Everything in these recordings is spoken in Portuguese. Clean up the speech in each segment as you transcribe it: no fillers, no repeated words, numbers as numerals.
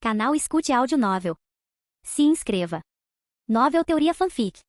Canal Escute Áudio Novel. Se inscreva. Novel Teoria Fanfic.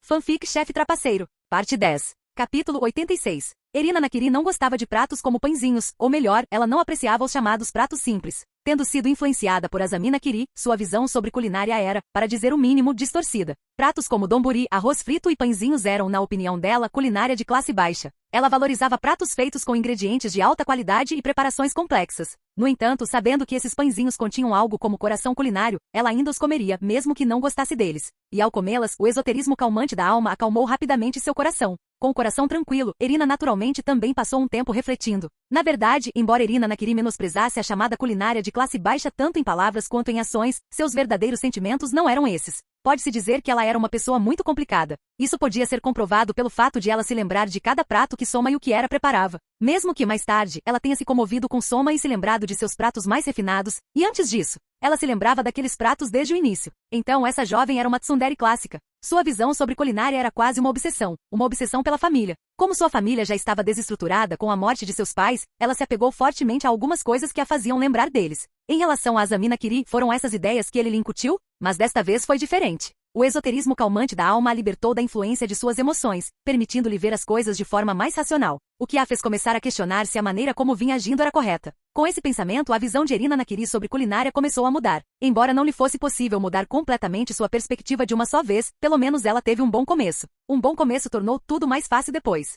Fanfic Chefe Trapaceiro, parte 10. Capítulo 86. Erina Nakiri não gostava de pratos como pãezinhos, ou melhor, ela não apreciava os chamados pratos simples. Tendo sido influenciada por Azami Nakiri, sua visão sobre culinária era, para dizer o mínimo, distorcida. Pratos como donburi, arroz frito e pãezinhos eram, na opinião dela, culinária de classe baixa. Ela valorizava pratos feitos com ingredientes de alta qualidade e preparações complexas. No entanto, sabendo que esses pãezinhos continham algo como coração culinário, ela ainda os comeria, mesmo que não gostasse deles. E ao comê-las, o esoterismo calmante da alma acalmou rapidamente seu coração. Com o coração tranquilo, Erina naturalmente também passou um tempo refletindo. Na verdade, embora Erina Nakiri menosprezasse a chamada culinária de classe baixa tanto em palavras quanto em ações, seus verdadeiros sentimentos não eram esses. Pode-se dizer que ela era uma pessoa muito complicada. Isso podia ser comprovado pelo fato de ela se lembrar de cada prato que Soma Yukiera preparava. Mesmo que mais tarde, ela tenha se comovido com Soma e se lembrado de seus pratos mais refinados, e antes disso, ela se lembrava daqueles pratos desde o início. Então essa jovem era uma tsundere clássica. Sua visão sobre culinária era quase uma obsessão pela família. Como sua família já estava desestruturada com a morte de seus pais, ela se apegou fortemente a algumas coisas que a faziam lembrar deles. Em relação a Azami Nakiri, foram essas ideias que ele lhe incutiu? Mas desta vez foi diferente. O esoterismo calmante da alma a libertou da influência de suas emoções, permitindo-lhe ver as coisas de forma mais racional, o que a fez começar a questionar se a maneira como vinha agindo era correta. Com esse pensamento, a visão de Erina Nakiri sobre culinária começou a mudar. Embora não lhe fosse possível mudar completamente sua perspectiva de uma só vez, pelo menos ela teve um bom começo. Um bom começo tornou tudo mais fácil depois.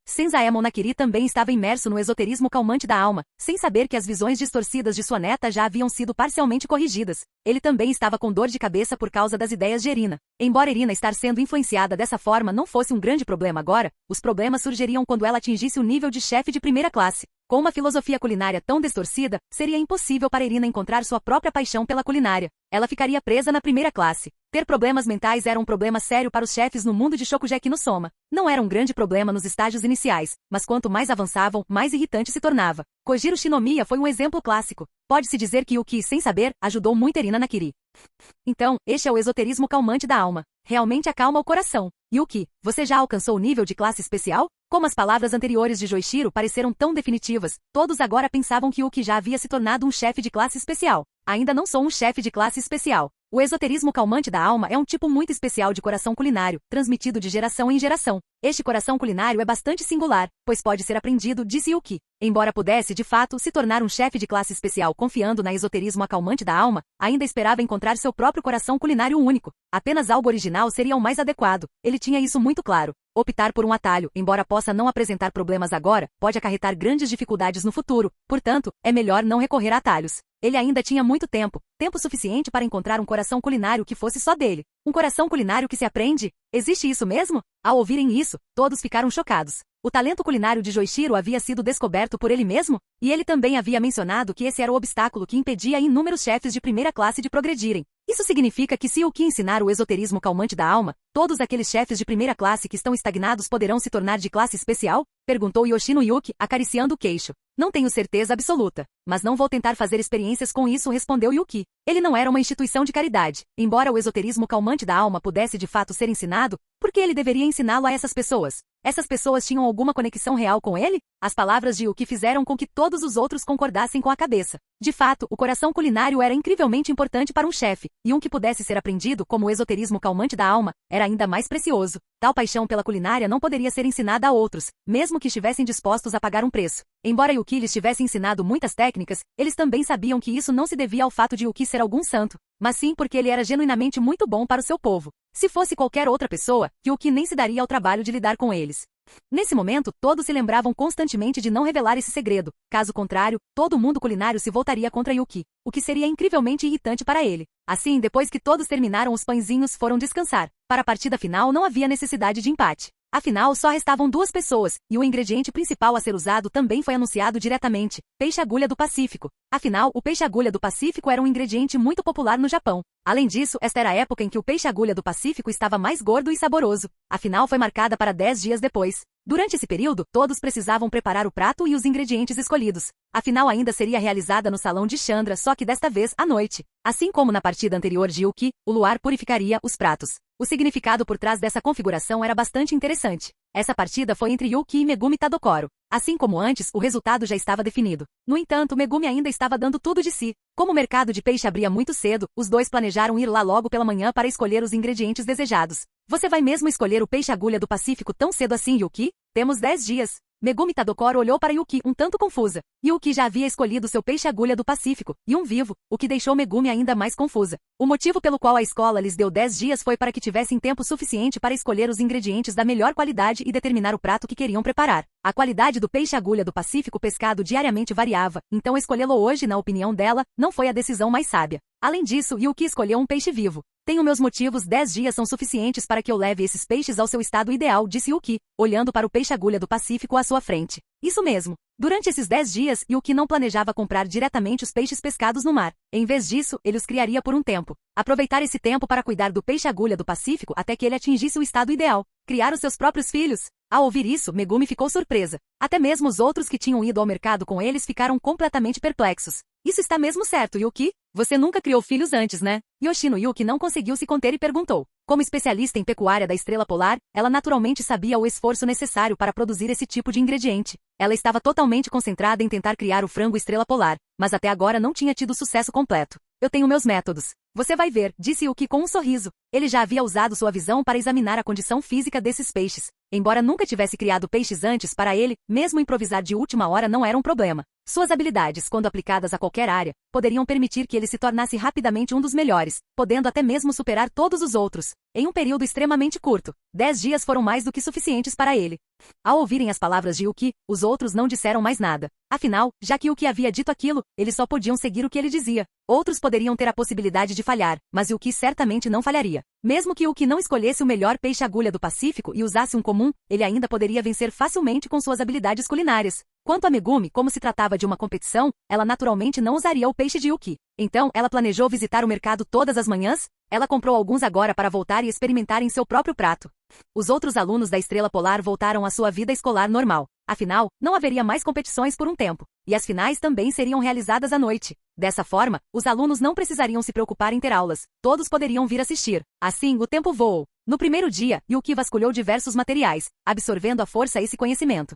Senzaemon Nakiri também estava imerso no esoterismo calmante da alma, sem saber que as visões distorcidas de sua neta já haviam sido parcialmente corrigidas. Ele também estava com dor de cabeça por causa das ideias de Erina. Embora Erina estar sendo influenciada dessa forma não fosse um grande problema agora, os problemas surgiriam quando ela atingisse o nível de chefe de primeira classe. Com uma filosofia culinária tão distorcida, seria impossível para Erina encontrar sua própria paixão pela culinária. Ela ficaria presa na primeira classe. Ter problemas mentais era um problema sério para os chefes no mundo de Shokugeki no Soma. Não era um grande problema nos estágios iniciais, mas quanto mais avançavam, mais irritante se tornava. Kojiro Shinomiya foi um exemplo clássico. Pode-se dizer que Yuki, sem saber, ajudou muito Erina Nakiri. Então, este é o esoterismo calmante da alma. Realmente acalma o coração. Yuki, você já alcançou o nível de classe especial? Como as palavras anteriores de Joichiro pareceram tão definitivas, todos agora pensavam que Yuki já havia se tornado um chefe de classe especial. Ainda não sou um chefe de classe especial. O esoterismo calmante da alma é um tipo muito especial de coração culinário, transmitido de geração em geração. Este coração culinário é bastante singular, pois pode ser aprendido, disse Yuki. Embora pudesse, de fato, se tornar um chefe de classe especial confiando na esoterismo acalmante da alma, ainda esperava encontrar seu próprio coração culinário único. Apenas algo original seria o mais adequado. Ele tinha isso muito claro. Optar por um atalho, embora possa não apresentar problemas agora, pode acarretar grandes dificuldades no futuro. Portanto, é melhor não recorrer a atalhos. Ele ainda tinha muito tempo suficiente para encontrar um coração culinário que fosse só dele. Um coração culinário que se aprende? Existe isso mesmo? Ao ouvirem isso, todos ficaram chocados. O talento culinário de Joichiro havia sido descoberto por ele mesmo? E ele também havia mencionado que esse era o obstáculo que impedia inúmeros chefes de primeira classe de progredirem. Isso significa que se Yuki ensinar o esoterismo calmante da alma, todos aqueles chefes de primeira classe que estão estagnados poderão se tornar de classe especial? Perguntou Yoshino Yuki, acariciando o queixo. Não tenho certeza absoluta, mas não vou tentar fazer experiências com isso, respondeu Yuki. Ele não era uma instituição de caridade. Embora o esoterismo calmante da alma pudesse de fato ser ensinado, por que ele deveria ensiná-lo a essas pessoas? Essas pessoas tinham alguma conexão real com ele? As palavras de Yuki fizeram com que todos os outros concordassem com a cabeça. De fato, o coração culinário era incrivelmente importante para um chefe, e um que pudesse ser aprendido como o esoterismo calmante da alma era ainda mais precioso. Tal paixão pela culinária não poderia ser ensinada a outros, mesmo que estivessem dispostos a pagar um preço. Embora Yuki lhes tivesse ensinado muitas técnicas, eles também sabiam que isso não se devia ao fato de Yuki ser algum santo, mas sim porque ele era genuinamente muito bom para o seu povo. Se fosse qualquer outra pessoa, Yuki nem se daria ao trabalho de lidar com eles. Nesse momento, todos se lembravam constantemente de não revelar esse segredo. Caso contrário, todo o mundo culinário se voltaria contra Yuki, o que seria incrivelmente irritante para ele. Assim, depois que todos terminaram os pãezinhos, foram descansar. Para a partida final não havia necessidade de empate. Afinal, só restavam 2 pessoas, e o ingrediente principal a ser usado também foi anunciado diretamente: peixe-agulha do Pacífico. Afinal, o peixe-agulha do Pacífico era um ingrediente muito popular no Japão. Além disso, esta era a época em que o peixe-agulha do Pacífico estava mais gordo e saboroso. Afinal, foi marcada para 10 dias depois. Durante esse período, todos precisavam preparar o prato e os ingredientes escolhidos. Afinal, ainda seria realizada no salão de Chandra, só que desta vez, à noite. Assim como na partida anterior de Yuki, o luar purificaria os pratos. O significado por trás dessa configuração era bastante interessante. Essa partida foi entre Yuki e Megumi Tadokoro. Assim como antes, o resultado já estava definido. No entanto, Megumi ainda estava dando tudo de si. Como o mercado de peixe abria muito cedo, os dois planejaram ir lá logo pela manhã para escolher os ingredientes desejados. Você vai mesmo escolher o peixe-agulha do Pacífico tão cedo assim, Yuki? Temos 10 dias. Megumi Tadokoro olhou para Yuki um tanto confusa. Yuki já havia escolhido seu peixe-agulha do Pacífico, e um vivo, o que deixou Megumi ainda mais confusa. O motivo pelo qual a escola lhes deu 10 dias foi para que tivessem tempo suficiente para escolher os ingredientes da melhor qualidade e determinar o prato que queriam preparar. A qualidade do peixe-agulha do Pacífico pescado diariamente variava, então escolhê-lo hoje, na opinião dela, não foi a decisão mais sábia. Além disso, Yuki escolheu um peixe vivo. Tenho meus motivos, 10 dias são suficientes para que eu leve esses peixes ao seu estado ideal, disse Yuki, olhando para o peixe-agulha do Pacífico à sua frente. Isso mesmo. Durante esses 10 dias, Yuki não planejava comprar diretamente os peixes pescados no mar. Em vez disso, ele os criaria por um tempo. Aproveitar esse tempo para cuidar do peixe-agulha do Pacífico até que ele atingisse o estado ideal. Criar os seus próprios filhos. Ao ouvir isso, Megumi ficou surpresa. Até mesmo os outros que tinham ido ao mercado com eles ficaram completamente perplexos. Isso está mesmo certo, Yuki? Você nunca criou filhos antes, né? Yoshino Yuki não conseguiu se conter e perguntou. Como especialista em pecuária da Estrela Polar, ela naturalmente sabia o esforço necessário para produzir esse tipo de ingrediente. Ela estava totalmente concentrada em tentar criar o frango Estrela Polar, mas até agora não tinha tido sucesso completo. Eu tenho meus métodos. Você vai ver, disse Yuki com um sorriso. Ele já havia usado sua visão para examinar a condição física desses peixes. Embora nunca tivesse criado peixes antes, para ele, mesmo improvisar de última hora não era um problema. Suas habilidades, quando aplicadas a qualquer área, poderiam permitir que ele se tornasse rapidamente um dos melhores, podendo até mesmo superar todos os outros, em um período extremamente curto. 10 dias foram mais do que suficientes para ele. Ao ouvirem as palavras de Yuki, os outros não disseram mais nada. Afinal, já que Yuki havia dito aquilo, eles só podiam seguir o que ele dizia. Outros poderiam ter a possibilidade de falhar, mas Yuki certamente não falharia. Mesmo que Yuki não escolhesse o melhor peixe-agulha do Pacífico e usasse um comum, ele ainda poderia vencer facilmente com suas habilidades culinárias. Quanto a Megumi, como se tratava de uma competição, ela naturalmente não usaria o peixe de Yuki. Então, ela planejou visitar o mercado todas as manhãs? Ela comprou alguns agora para voltar e experimentar em seu próprio prato. Os outros alunos da Estrela Polar voltaram à sua vida escolar normal. Afinal, não haveria mais competições por um tempo. E as finais também seriam realizadas à noite. Dessa forma, os alunos não precisariam se preocupar em ter aulas. Todos poderiam vir assistir. Assim, o tempo voou. No primeiro dia, Yuki vasculhou diversos materiais, absorvendo à força esse conhecimento.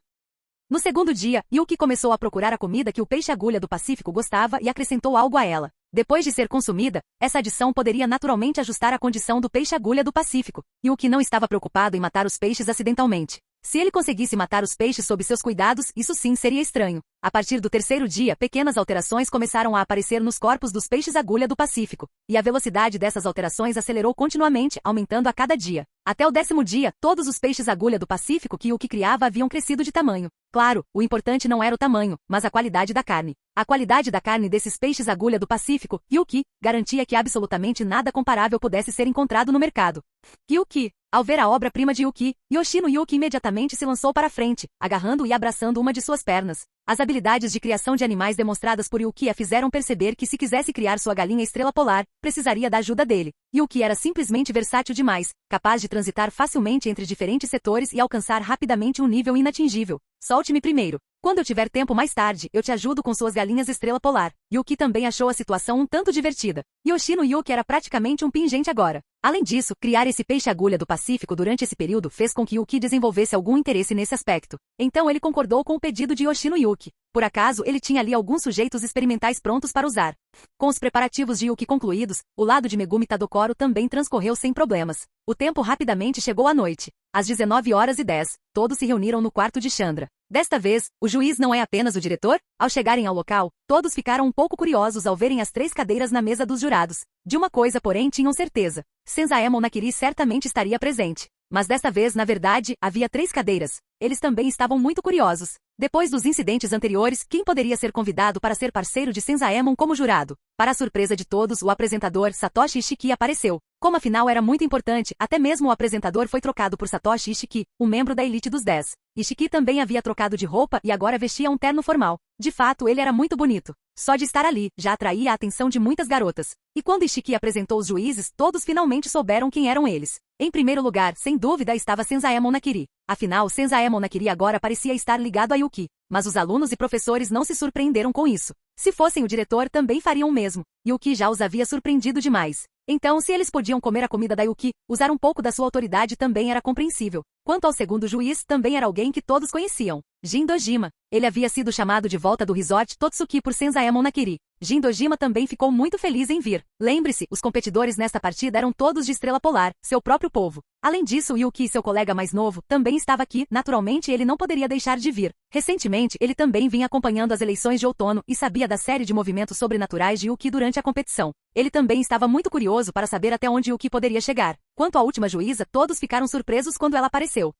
No segundo dia, Yuki começou a procurar a comida que o peixe-agulha do Pacífico gostava e acrescentou algo a ela. Depois de ser consumida, essa adição poderia naturalmente ajustar a condição do peixe-agulha do Pacífico. Yuki não estava preocupado em matar os peixes acidentalmente. Se ele conseguisse matar os peixes sob seus cuidados, isso sim seria estranho. A partir do terceiro dia, pequenas alterações começaram a aparecer nos corpos dos peixes-agulha do Pacífico, e a velocidade dessas alterações acelerou continuamente, aumentando a cada dia. Até o 10º dia, todos os peixes-agulha do Pacífico que Yuki criava haviam crescido de tamanho. Claro, o importante não era o tamanho, mas a qualidade da carne. A qualidade da carne desses peixes-agulha do Pacífico, Yuki, garantia que absolutamente nada comparável pudesse ser encontrado no mercado. Yuki. Ao ver a obra-prima de Yuki, Yoshino Yuki imediatamente se lançou para a frente, agarrando e abraçando uma de suas pernas. As habilidades de criação de animais demonstradas por Yuki a fizeram perceber que se quisesse criar sua galinha Estrela Polar, precisaria da ajuda dele. Yuki era simplesmente versátil demais, capaz de transitar facilmente entre diferentes setores e alcançar rapidamente um nível inatingível. Solte-me primeiro. Quando eu tiver tempo mais tarde, eu te ajudo com suas galinhas Estrela Polar. Yuki também achou a situação um tanto divertida. Yoshino Yuki era praticamente um pingente agora. Além disso, criar esse peixe-agulha do Pacífico durante esse período fez com que Yuki desenvolvesse algum interesse nesse aspecto. Então ele concordou com o pedido de Yoshino Yuki. Por acaso, ele tinha ali alguns sujeitos experimentais prontos para usar. Com os preparativos de Yuki concluídos, o lado de Megumi Tadokoro também transcorreu sem problemas. O tempo rapidamente chegou à noite. Às 19h10, todos se reuniram no quarto de Chandra. Desta vez, o juiz não é apenas o diretor? Ao chegarem ao local, todos ficaram um pouco curiosos ao verem as 3 cadeiras na mesa dos jurados. De uma coisa, porém, tinham certeza. Senzaemon Nakiri certamente estaria presente. Mas desta vez, na verdade, havia 3 cadeiras. Eles também estavam muito curiosos. Depois dos incidentes anteriores, quem poderia ser convidado para ser parceiro de Senzaemon como jurado? Para a surpresa de todos, o apresentador Satoshi Ishiki apareceu. Como a final era muito importante, até mesmo o apresentador foi trocado por Satoshi Ishiki, um membro da elite dos 10. Ishiki também havia trocado de roupa e agora vestia um terno formal. De fato, ele era muito bonito. Só de estar ali, já atraía a atenção de muitas garotas. E quando Ishiki apresentou os juízes, todos finalmente souberam quem eram eles. Em primeiro lugar, sem dúvida, estava Senzaemon Nakiri. Afinal, Senzaemon Nakiri agora parecia estar ligado a Yuki. Mas os alunos e professores não se surpreenderam com isso. Se fossem o diretor, também fariam o mesmo. Yuki já os havia surpreendido demais. Então, se eles podiam comer a comida da Yuki, usar um pouco da sua autoridade também era compreensível. Quanto ao segundo juiz, também era alguém que todos conheciam. Jin Dojima. Ele havia sido chamado de volta do resort Totsuki por Senzaemon Nakiri. Jin Dojima também ficou muito feliz em vir. Lembre-se, os competidores nesta partida eram todos de Estrela Polar, seu próprio povo. Além disso, Yuki, seu colega mais novo, também estava aqui, naturalmente ele não poderia deixar de vir. Recentemente, ele também vinha acompanhando as eleições de outono e sabia da série de movimentos sobrenaturais de Yuki durante a competição. Ele também estava muito curioso para saber até onde Yuki poderia chegar. Quanto à última juíza, todos ficaram surpresos quando ela apareceu.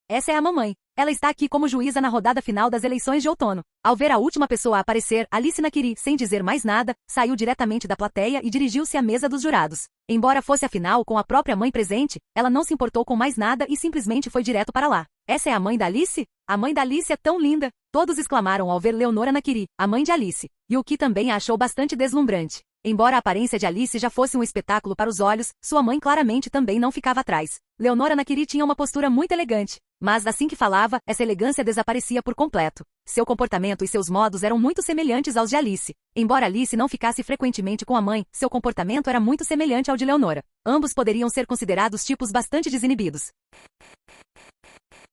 Essa é a mamãe. Ela está aqui como juíza na rodada final das eleições de outono. Ao ver a última pessoa aparecer, Alice Nakiri, sem dizer mais nada, saiu diretamente da plateia e dirigiu-se à mesa dos jurados. Embora fosse a final com a própria mãe presente, ela não se importou com mais nada e simplesmente foi direto para lá. Essa é a mãe da Alice? A mãe da Alice é tão linda! Todos exclamaram ao ver Leonora Nakiri, a mãe de Alice. Yuki também a achou bastante deslumbrante. Embora a aparência de Alice já fosse um espetáculo para os olhos, sua mãe claramente também não ficava atrás. Leonora Nakiri tinha uma postura muito elegante, mas assim que falava, essa elegância desaparecia por completo. Seu comportamento e seus modos eram muito semelhantes aos de Alice. Embora Alice não ficasse frequentemente com a mãe, seu comportamento era muito semelhante ao de Leonora. Ambos poderiam ser considerados tipos bastante desinibidos.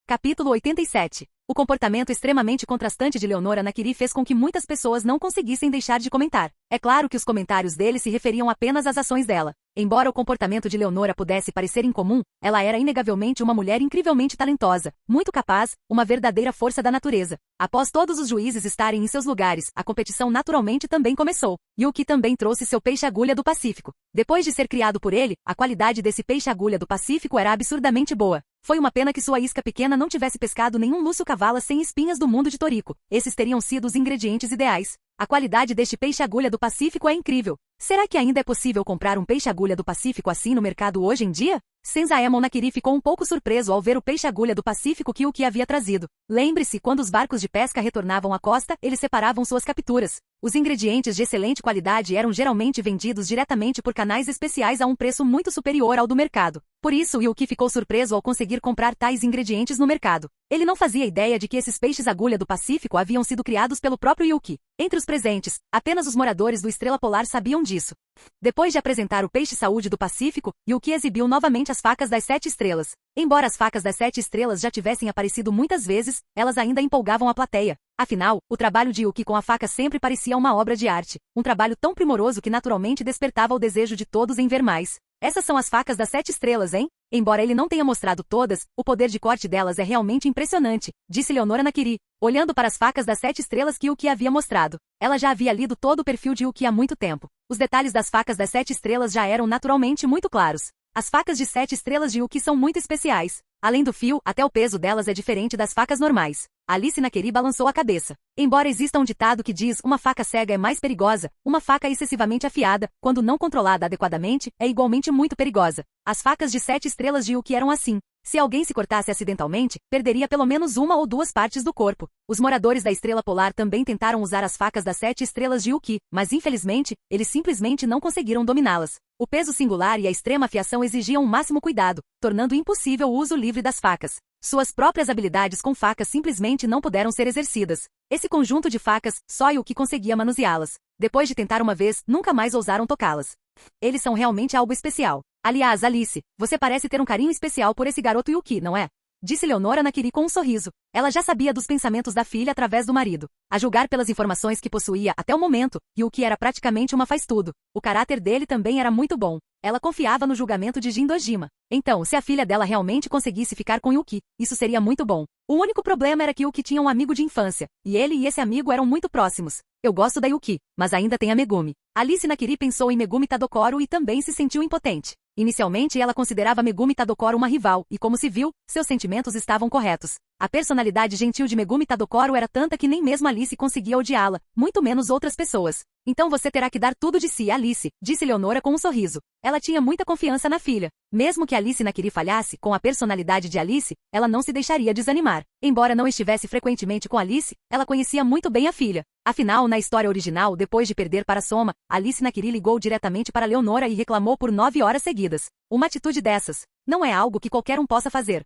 Capítulo 87. O comportamento extremamente contrastante de Leonora Nakiri fez com que muitas pessoas não conseguissem deixar de comentar. É claro que os comentários dele se referiam apenas às ações dela. Embora o comportamento de Leonora pudesse parecer incomum, ela era inegavelmente uma mulher incrivelmente talentosa, muito capaz, uma verdadeira força da natureza. Após todos os juízes estarem em seus lugares, a competição naturalmente também começou. Yuki também trouxe seu peixe-agulha do Pacífico. Depois de ser criado por ele, a qualidade desse peixe-agulha do Pacífico era absurdamente boa. Foi uma pena que sua isca pequena não tivesse pescado nenhum lúcio cavala sem espinhas do mundo de Toriko. Esses teriam sido os ingredientes ideais. A qualidade deste peixe-agulha do Pacífico é incrível. Será que ainda é possível comprar um peixe-agulha do Pacífico assim no mercado hoje em dia? Senzaemon Nakiri ficou um pouco surpreso ao ver o peixe-agulha do Pacífico que Yuki havia trazido. Lembre-se, quando os barcos de pesca retornavam à costa, eles separavam suas capturas. Os ingredientes de excelente qualidade eram geralmente vendidos diretamente por canais especiais a um preço muito superior ao do mercado. Por isso, Yuki ficou surpreso ao conseguir comprar tais ingredientes no mercado. Ele não fazia ideia de que esses peixes-agulha do Pacífico haviam sido criados pelo próprio Yuki. Entre os presentes, apenas os moradores do Estrela Polar sabiam disso. Depois de apresentar o peixe-saúde do Pacífico, Yuki exibiu novamente as facas das 7 estrelas. Embora as facas das 7 estrelas já tivessem aparecido muitas vezes, elas ainda empolgavam a plateia. Afinal, o trabalho de Yuki com a faca sempre parecia uma obra de arte. Um trabalho tão primoroso que naturalmente despertava o desejo de todos em ver mais. Essas são as facas das 7 estrelas, hein? Embora ele não tenha mostrado todas, o poder de corte delas é realmente impressionante, disse Leonora Nakiri, olhando para as facas das 7 estrelas que Yuki havia mostrado. Ela já havia lido todo o perfil de Yuki há muito tempo. Os detalhes das facas das 7 estrelas já eram naturalmente muito claros. As facas de 7 estrelas de Yuki são muito especiais. Além do fio, até o peso delas é diferente das facas normais. Alice Nakiri balançou a cabeça. Embora exista um ditado que diz uma faca cega é mais perigosa, uma faca excessivamente afiada, quando não controlada adequadamente, é igualmente muito perigosa. As facas de 7 estrelas de Yuki eram assim. Se alguém se cortasse acidentalmente, perderia pelo menos uma ou duas partes do corpo. Os moradores da Estrela Polar também tentaram usar as facas das 7 estrelas de Yuki, mas infelizmente, eles simplesmente não conseguiram dominá-las. O peso singular e a extrema afiação exigiam o máximo cuidado, tornando impossível o uso livre das facas. Suas próprias habilidades com facas simplesmente não puderam ser exercidas. Esse conjunto de facas, só Yuki conseguia manuseá-las. Depois de tentar uma vez, nunca mais ousaram tocá-las. Eles são realmente algo especial. Aliás, Alice, você parece ter um carinho especial por esse garoto Yuki, não é? Disse Leonora Nakiri com um sorriso. Ela já sabia dos pensamentos da filha através do marido. A julgar pelas informações que possuía até o momento, Yuki era praticamente uma faz-tudo. O caráter dele também era muito bom. Ela confiava no julgamento de Jin Dojima. Então, se a filha dela realmente conseguisse ficar com Yuki, isso seria muito bom. O único problema era que Yuki tinha um amigo de infância, e ele e esse amigo eram muito próximos. Eu gosto da Yuki, mas ainda tem a Megumi. Alice Nakiri pensou em Megumi Tadokoro e também se sentiu impotente. Inicialmente ela considerava Megumi Tadokoro uma rival, e como se viu, seus sentimentos estavam corretos. A personalidade gentil de Megumi Tadokoro era tanta que nem mesmo Alice conseguia odiá-la, muito menos outras pessoas. Então você terá que dar tudo de si, Alice, disse Leonora com um sorriso. Ela tinha muita confiança na filha. Mesmo que Alice Nakiri falhasse, com a personalidade de Alice, ela não se deixaria desanimar. Embora não estivesse frequentemente com Alice, ela conhecia muito bem a filha. Afinal, na história original, depois de perder para Soma, Alice Nakiri ligou diretamente para Leonora e reclamou por 9 horas seguidas. Uma atitude dessas não é algo que qualquer um possa fazer.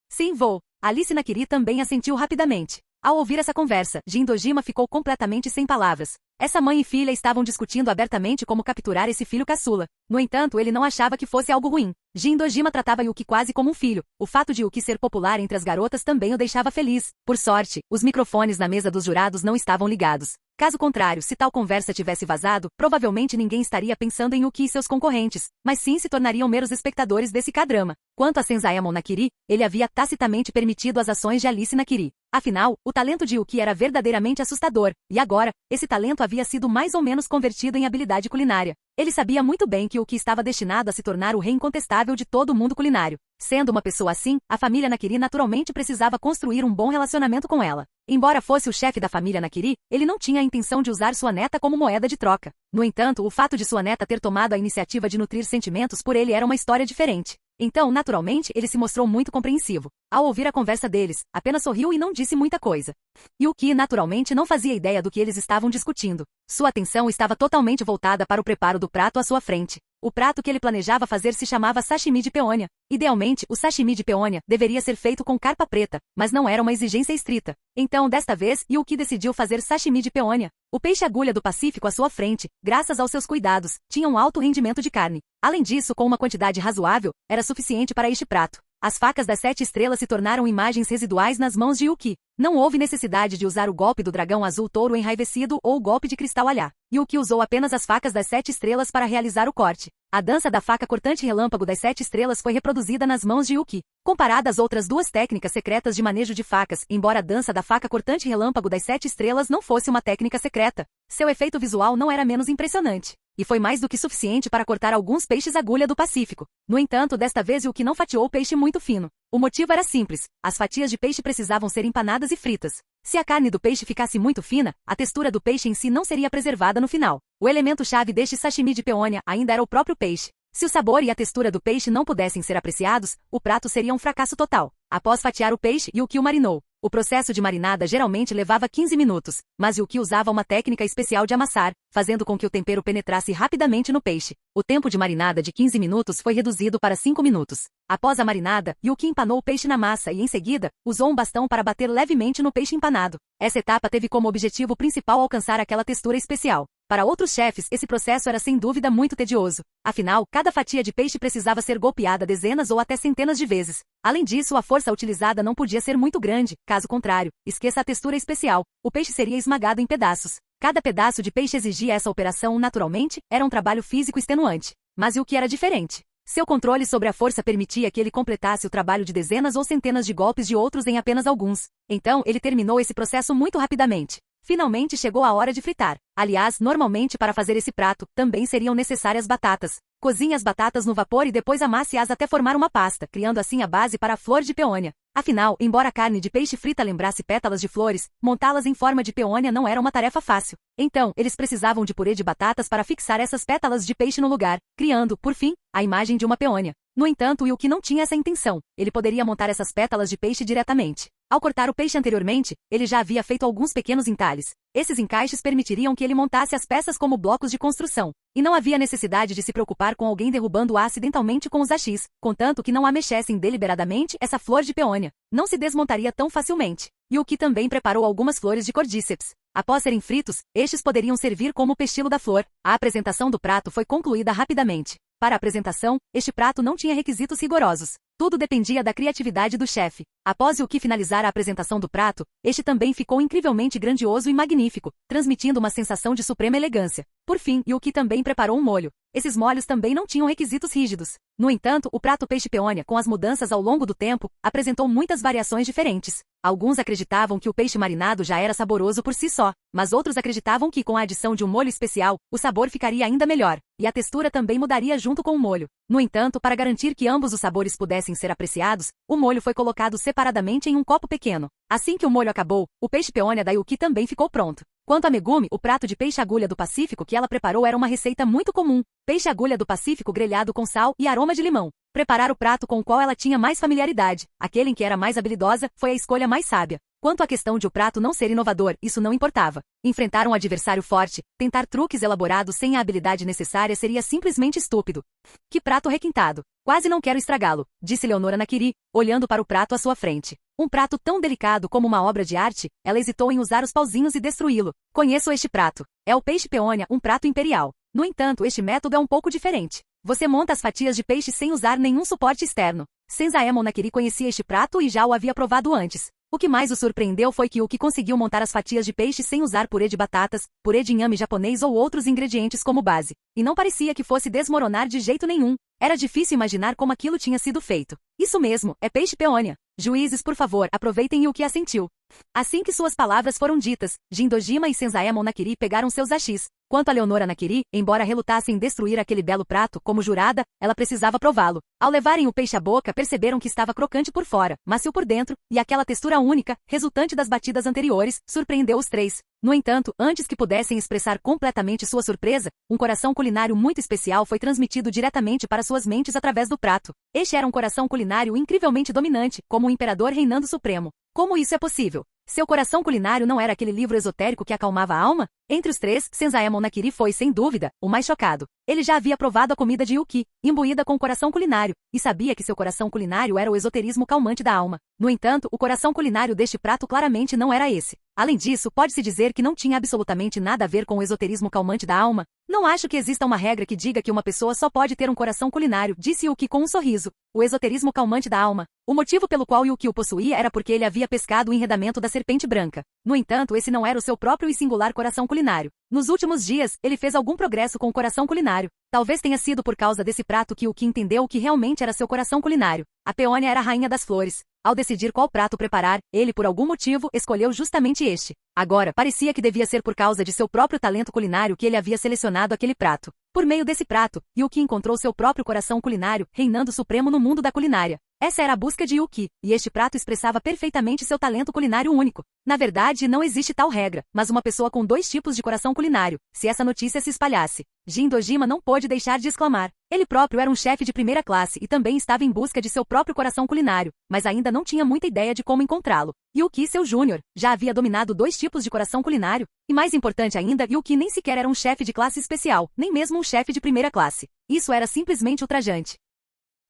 Sim, vou. Alice Nakiri também assentiu rapidamente. Ao ouvir essa conversa, Jin Dojima ficou completamente sem palavras. Essa mãe e filha estavam discutindo abertamente como capturar esse filho caçula. No entanto, ele não achava que fosse algo ruim. Jin Dojima tratava Yuki quase como um filho. O fato de Yuki ser popular entre as garotas também o deixava feliz. Por sorte, os microfones na mesa dos jurados não estavam ligados. Caso contrário, se tal conversa tivesse vazado, provavelmente ninguém estaria pensando em Yuki e seus concorrentes, mas sim se tornariam meros espectadores desse K-drama. Quanto a Senzaemon Nakiri, ele havia tacitamente permitido as ações de Alice Nakiri. Afinal, o talento de Yuki era verdadeiramente assustador, e agora, esse talento havia sido mais ou menos convertido em habilidade culinária. Ele sabia muito bem que Yuki estava destinado a se tornar o rei incontestável de todo o mundo culinário. Sendo uma pessoa assim, a família Nakiri naturalmente precisava construir um bom relacionamento com ela. Embora fosse o chefe da família Nakiri, ele não tinha a intenção de usar sua neta como moeda de troca. No entanto, o fato de sua neta ter tomado a iniciativa de nutrir sentimentos por ele era uma história diferente. Então, naturalmente, ele se mostrou muito compreensivo. Ao ouvir a conversa deles, apenas sorriu e não disse muita coisa. Yuki, naturalmente, não fazia ideia do que eles estavam discutindo. Sua atenção estava totalmente voltada para o preparo do prato à sua frente. O prato que ele planejava fazer se chamava sashimi de peônia. Idealmente, o sashimi de peônia deveria ser feito com carpa preta, mas não era uma exigência estrita. Então, desta vez, Yuki decidiu fazer sashimi de peônia. O peixe-agulha do Pacífico à sua frente, graças aos seus cuidados, tinha um alto rendimento de carne. Além disso, com uma quantidade razoável, era suficiente para este prato. As facas das 7 estrelas se tornaram imagens residuais nas mãos de Yuki. Não houve necessidade de usar o golpe do dragão azul touro enraivecido ou o golpe de cristal alhá. Yuki usou apenas as facas das 7 estrelas para realizar o corte. A dança da faca cortante relâmpago das 7 estrelas foi reproduzida nas mãos de Yuki. Comparada às outras duas técnicas secretas de manejo de facas, embora a dança da faca cortante relâmpago das 7 estrelas não fosse uma técnica secreta, seu efeito visual não era menos impressionante. E foi mais do que suficiente para cortar alguns peixes-agulha do Pacífico. No entanto, desta vez Yuki não fatiou o peixe muito fino. O motivo era simples. As fatias de peixe precisavam ser empanadas e fritas. Se a carne do peixe ficasse muito fina, a textura do peixe em si não seria preservada no final. O elemento-chave deste sashimi de peônia ainda era o próprio peixe. Se o sabor e a textura do peixe não pudessem ser apreciados, o prato seria um fracasso total. Após fatiar o peixe, Yuki o marinou. O processo de marinada geralmente levava 15 minutos, mas Yuki usava uma técnica especial de amassar, fazendo com que o tempero penetrasse rapidamente no peixe. O tempo de marinada de 15 minutos foi reduzido para 5 minutos. Após a marinada, Yuki empanou o peixe na massa e, em seguida, usou um bastão para bater levemente no peixe empanado. Essa etapa teve como objetivo principal alcançar aquela textura especial. Para outros chefes, esse processo era sem dúvida muito tedioso. Afinal, cada fatia de peixe precisava ser golpeada dezenas ou até centenas de vezes. Além disso, a força utilizada não podia ser muito grande, caso contrário, esqueça a textura especial, o peixe seria esmagado em pedaços. Cada pedaço de peixe exigia essa operação naturalmente, era um trabalho físico extenuante. Mas Yuki era diferente. Seu controle sobre a força permitia que ele completasse o trabalho de dezenas ou centenas de golpes de outros em apenas alguns. Então, ele terminou esse processo muito rapidamente. Finalmente chegou a hora de fritar. Aliás, normalmente para fazer esse prato, também seriam necessárias batatas. Cozinhe as batatas no vapor e depois amasse-as até formar uma pasta, criando assim a base para a flor de peônia. Afinal, embora a carne de peixe frita lembrasse pétalas de flores, montá-las em forma de peônia não era uma tarefa fácil. Então, eles precisavam de purê de batatas para fixar essas pétalas de peixe no lugar, criando, por fim, a imagem de uma peônia. No entanto, Yuki não tinha essa intenção. Ele poderia montar essas pétalas de peixe diretamente. Ao cortar o peixe anteriormente, ele já havia feito alguns pequenos entalhes. Esses encaixes permitiriam que ele montasse as peças como blocos de construção. E não havia necessidade de se preocupar com alguém derrubando-a acidentalmente com os hachis, contanto que não a mexessem deliberadamente, essa flor de peônia não se desmontaria tão facilmente. Yuki também preparou algumas flores de cordíceps. Após serem fritos, estes poderiam servir como pestilo da flor. A apresentação do prato foi concluída rapidamente. Para a apresentação, este prato não tinha requisitos rigorosos. Tudo dependia da criatividade do chefe. Após Yuki finalizar a apresentação do prato, este também ficou incrivelmente grandioso e magnífico, transmitindo uma sensação de suprema elegância. Por fim, Yuki também preparou um molho. Esses molhos também não tinham requisitos rígidos. No entanto, o prato peixe peônia, com as mudanças ao longo do tempo, apresentou muitas variações diferentes. Alguns acreditavam que o peixe marinado já era saboroso por si só, mas outros acreditavam que com a adição de um molho especial, o sabor ficaria ainda melhor, e a textura também mudaria junto com o molho. No entanto, para garantir que ambos os sabores pudessem ser apreciados, o molho foi colocado separadamente em um copo pequeno. Assim que o molho acabou, o peixe peônia da Yuki também ficou pronto. Quanto a Megumi, o prato de peixe-agulha do Pacífico que ela preparou era uma receita muito comum. Peixe-agulha do Pacífico grelhado com sal e aroma de limão. Preparar o prato com o qual ela tinha mais familiaridade, aquele em que era mais habilidosa, foi a escolha mais sábia. Quanto à questão de o prato não ser inovador, isso não importava. Enfrentar um adversário forte, tentar truques elaborados sem a habilidade necessária seria simplesmente estúpido. Que prato requintado. Quase não quero estragá-lo, disse Leonora Nakiri, olhando para o prato à sua frente. Um prato tão delicado como uma obra de arte, ela hesitou em usar os pauzinhos e destruí-lo. Conheço este prato. É o peixe peônia, um prato imperial. No entanto, este método é um pouco diferente. Você monta as fatias de peixe sem usar nenhum suporte externo. Senzaemon Nakiri conhecia este prato e já o havia provado antes. O que mais o surpreendeu foi que Yuki conseguiu montar as fatias de peixe sem usar purê de batatas, purê de inhame japonês ou outros ingredientes como base. E não parecia que fosse desmoronar de jeito nenhum. Era difícil imaginar como aquilo tinha sido feito. Isso mesmo, é peixe peônia. Juízes, por favor, aproveitem Yuki assentiu. Assim que suas palavras foram ditas, Jindojima e Senzaemon Nakiri pegaram seus hashis. Quanto a Leonora Nakiri, embora relutasse em destruir aquele belo prato, como jurada, ela precisava prová-lo. Ao levarem o peixe à boca, perceberam que estava crocante por fora, macio por dentro, e aquela textura única, resultante das batidas anteriores, surpreendeu os três. No entanto, antes que pudessem expressar completamente sua surpresa, um coração culinário muito especial foi transmitido diretamente para suas mentes através do prato. Este era um coração culinário incrivelmente dominante, como um imperador reinando supremo. Como isso é possível? Seu coração culinário não era aquele livro esotérico que acalmava a alma? Entre os três, Senzaemon Nakiri foi, sem dúvida, o mais chocado. Ele já havia provado a comida de Yuki, imbuída com o coração culinário, e sabia que seu coração culinário era o esoterismo calmante da alma. No entanto, o coração culinário deste prato claramente não era esse. Além disso, pode-se dizer que não tinha absolutamente nada a ver com o esoterismo calmante da alma. Não acho que exista uma regra que diga que uma pessoa só pode ter um coração culinário, disse Yuki com um sorriso. O esoterismo calmante da alma. O motivo pelo qual Yuki o possuía era porque ele havia pescado o enredamento da serpente branca. No entanto, esse não era o seu próprio e singular coração culinário. Nos últimos dias, ele fez algum progresso com o coração culinário. Talvez tenha sido por causa desse prato que Yuki entendeu o que realmente era seu coração culinário. A peônia era a rainha das flores. Ao decidir qual prato preparar, ele por algum motivo escolheu justamente este. Agora, parecia que devia ser por causa de seu próprio talento culinário que ele havia selecionado aquele prato. Por meio desse prato, Yuki encontrou seu próprio coração culinário, reinando supremo no mundo da culinária. Essa era a busca de Yuki, e este prato expressava perfeitamente seu talento culinário único. Na verdade, não existe tal regra, mas uma pessoa com dois tipos de coração culinário, se essa notícia se espalhasse. Jindojima não pôde deixar de exclamar. Ele próprio era um chefe de primeira classe e também estava em busca de seu próprio coração culinário, mas ainda não tinha muita ideia de como encontrá-lo. Yuki, seu júnior, já havia dominado dois tipos de coração culinário, e mais importante ainda, Yuki nem sequer era um chefe de classe especial, nem mesmo um chefe de primeira classe. Isso era simplesmente ultrajante.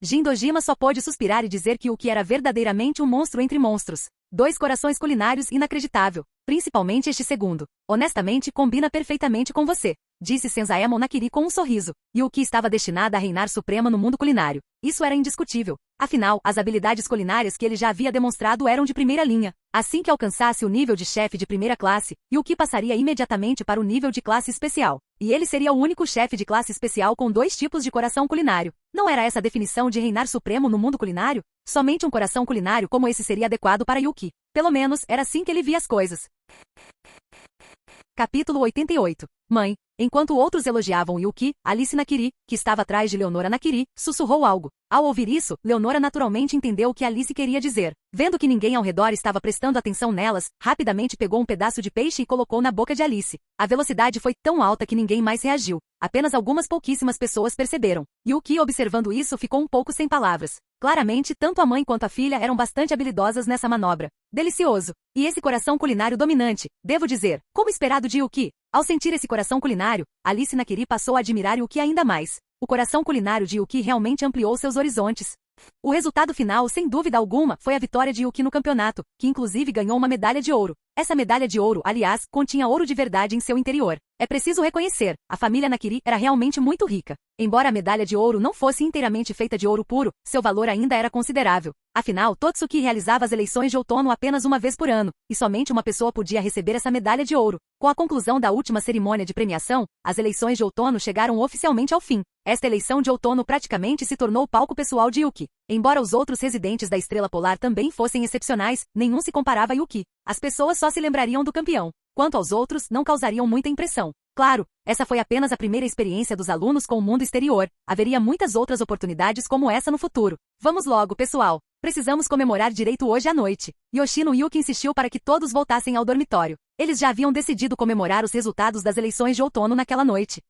Jindojima só pôde suspirar e dizer que Yuki era verdadeiramente um monstro entre monstros. Dois corações culinários inacreditável, principalmente este segundo. Honestamente, combina perfeitamente com você, disse Senzaemon Nakiri com um sorriso. Yuki estava destinada a reinar suprema no mundo culinário. Isso era indiscutível. Afinal, as habilidades culinárias que ele já havia demonstrado eram de primeira linha. Assim que alcançasse o nível de chefe de primeira classe, Yuki passaria imediatamente para o nível de classe especial. E ele seria o único chefe de classe especial com dois tipos de coração culinário. Não era essa a definição de reinar supremo no mundo culinário? Somente um coração culinário como esse seria adequado para Yuki. Pelo menos, era assim que ele via as coisas. Capítulo 88. Mãe. Enquanto outros elogiavam Yuki, Alice Nakiri, que estava atrás de Leonora Nakiri, sussurrou algo. Ao ouvir isso, Leonora naturalmente entendeu o que Alice queria dizer. Vendo que ninguém ao redor estava prestando atenção nelas, rapidamente pegou um pedaço de peixe e colocou na boca de Alice. A velocidade foi tão alta que ninguém mais reagiu. Apenas algumas pouquíssimas pessoas perceberam. Yuki, observando isso, ficou um pouco sem palavras. Claramente, tanto a mãe quanto a filha eram bastante habilidosas nessa manobra. Delicioso. E esse coração culinário dominante, devo dizer, como esperado de Yuki. Ao sentir esse coração culinário, Alice Nakiri passou a admirar Yuki ainda mais. O coração culinário de Yuki realmente ampliou seus horizontes. O resultado final, sem dúvida alguma, foi a vitória de Yuki no campeonato, que inclusive ganhou uma medalha de ouro. Essa medalha de ouro, aliás, continha ouro de verdade em seu interior. É preciso reconhecer, a família Nakiri era realmente muito rica. Embora a medalha de ouro não fosse inteiramente feita de ouro puro, seu valor ainda era considerável. Afinal, Totsuki realizava as eleições de outono apenas uma vez por ano, e somente uma pessoa podia receber essa medalha de ouro. Com a conclusão da última cerimônia de premiação, as eleições de outono chegaram oficialmente ao fim. Esta eleição de outono praticamente se tornou o palco pessoal de Yuki. Embora os outros residentes da Estrela Polar também fossem excepcionais, nenhum se comparava a Yuki. As pessoas só se lembrariam do campeão. Quanto aos outros, não causariam muita impressão. Claro, essa foi apenas a primeira experiência dos alunos com o mundo exterior. Haveria muitas outras oportunidades como essa no futuro. Vamos logo, pessoal. Precisamos comemorar direito hoje à noite. Yoshino Yuki insistiu para que todos voltassem ao dormitório. Eles já haviam decidido comemorar os resultados das eleições de outono naquela noite.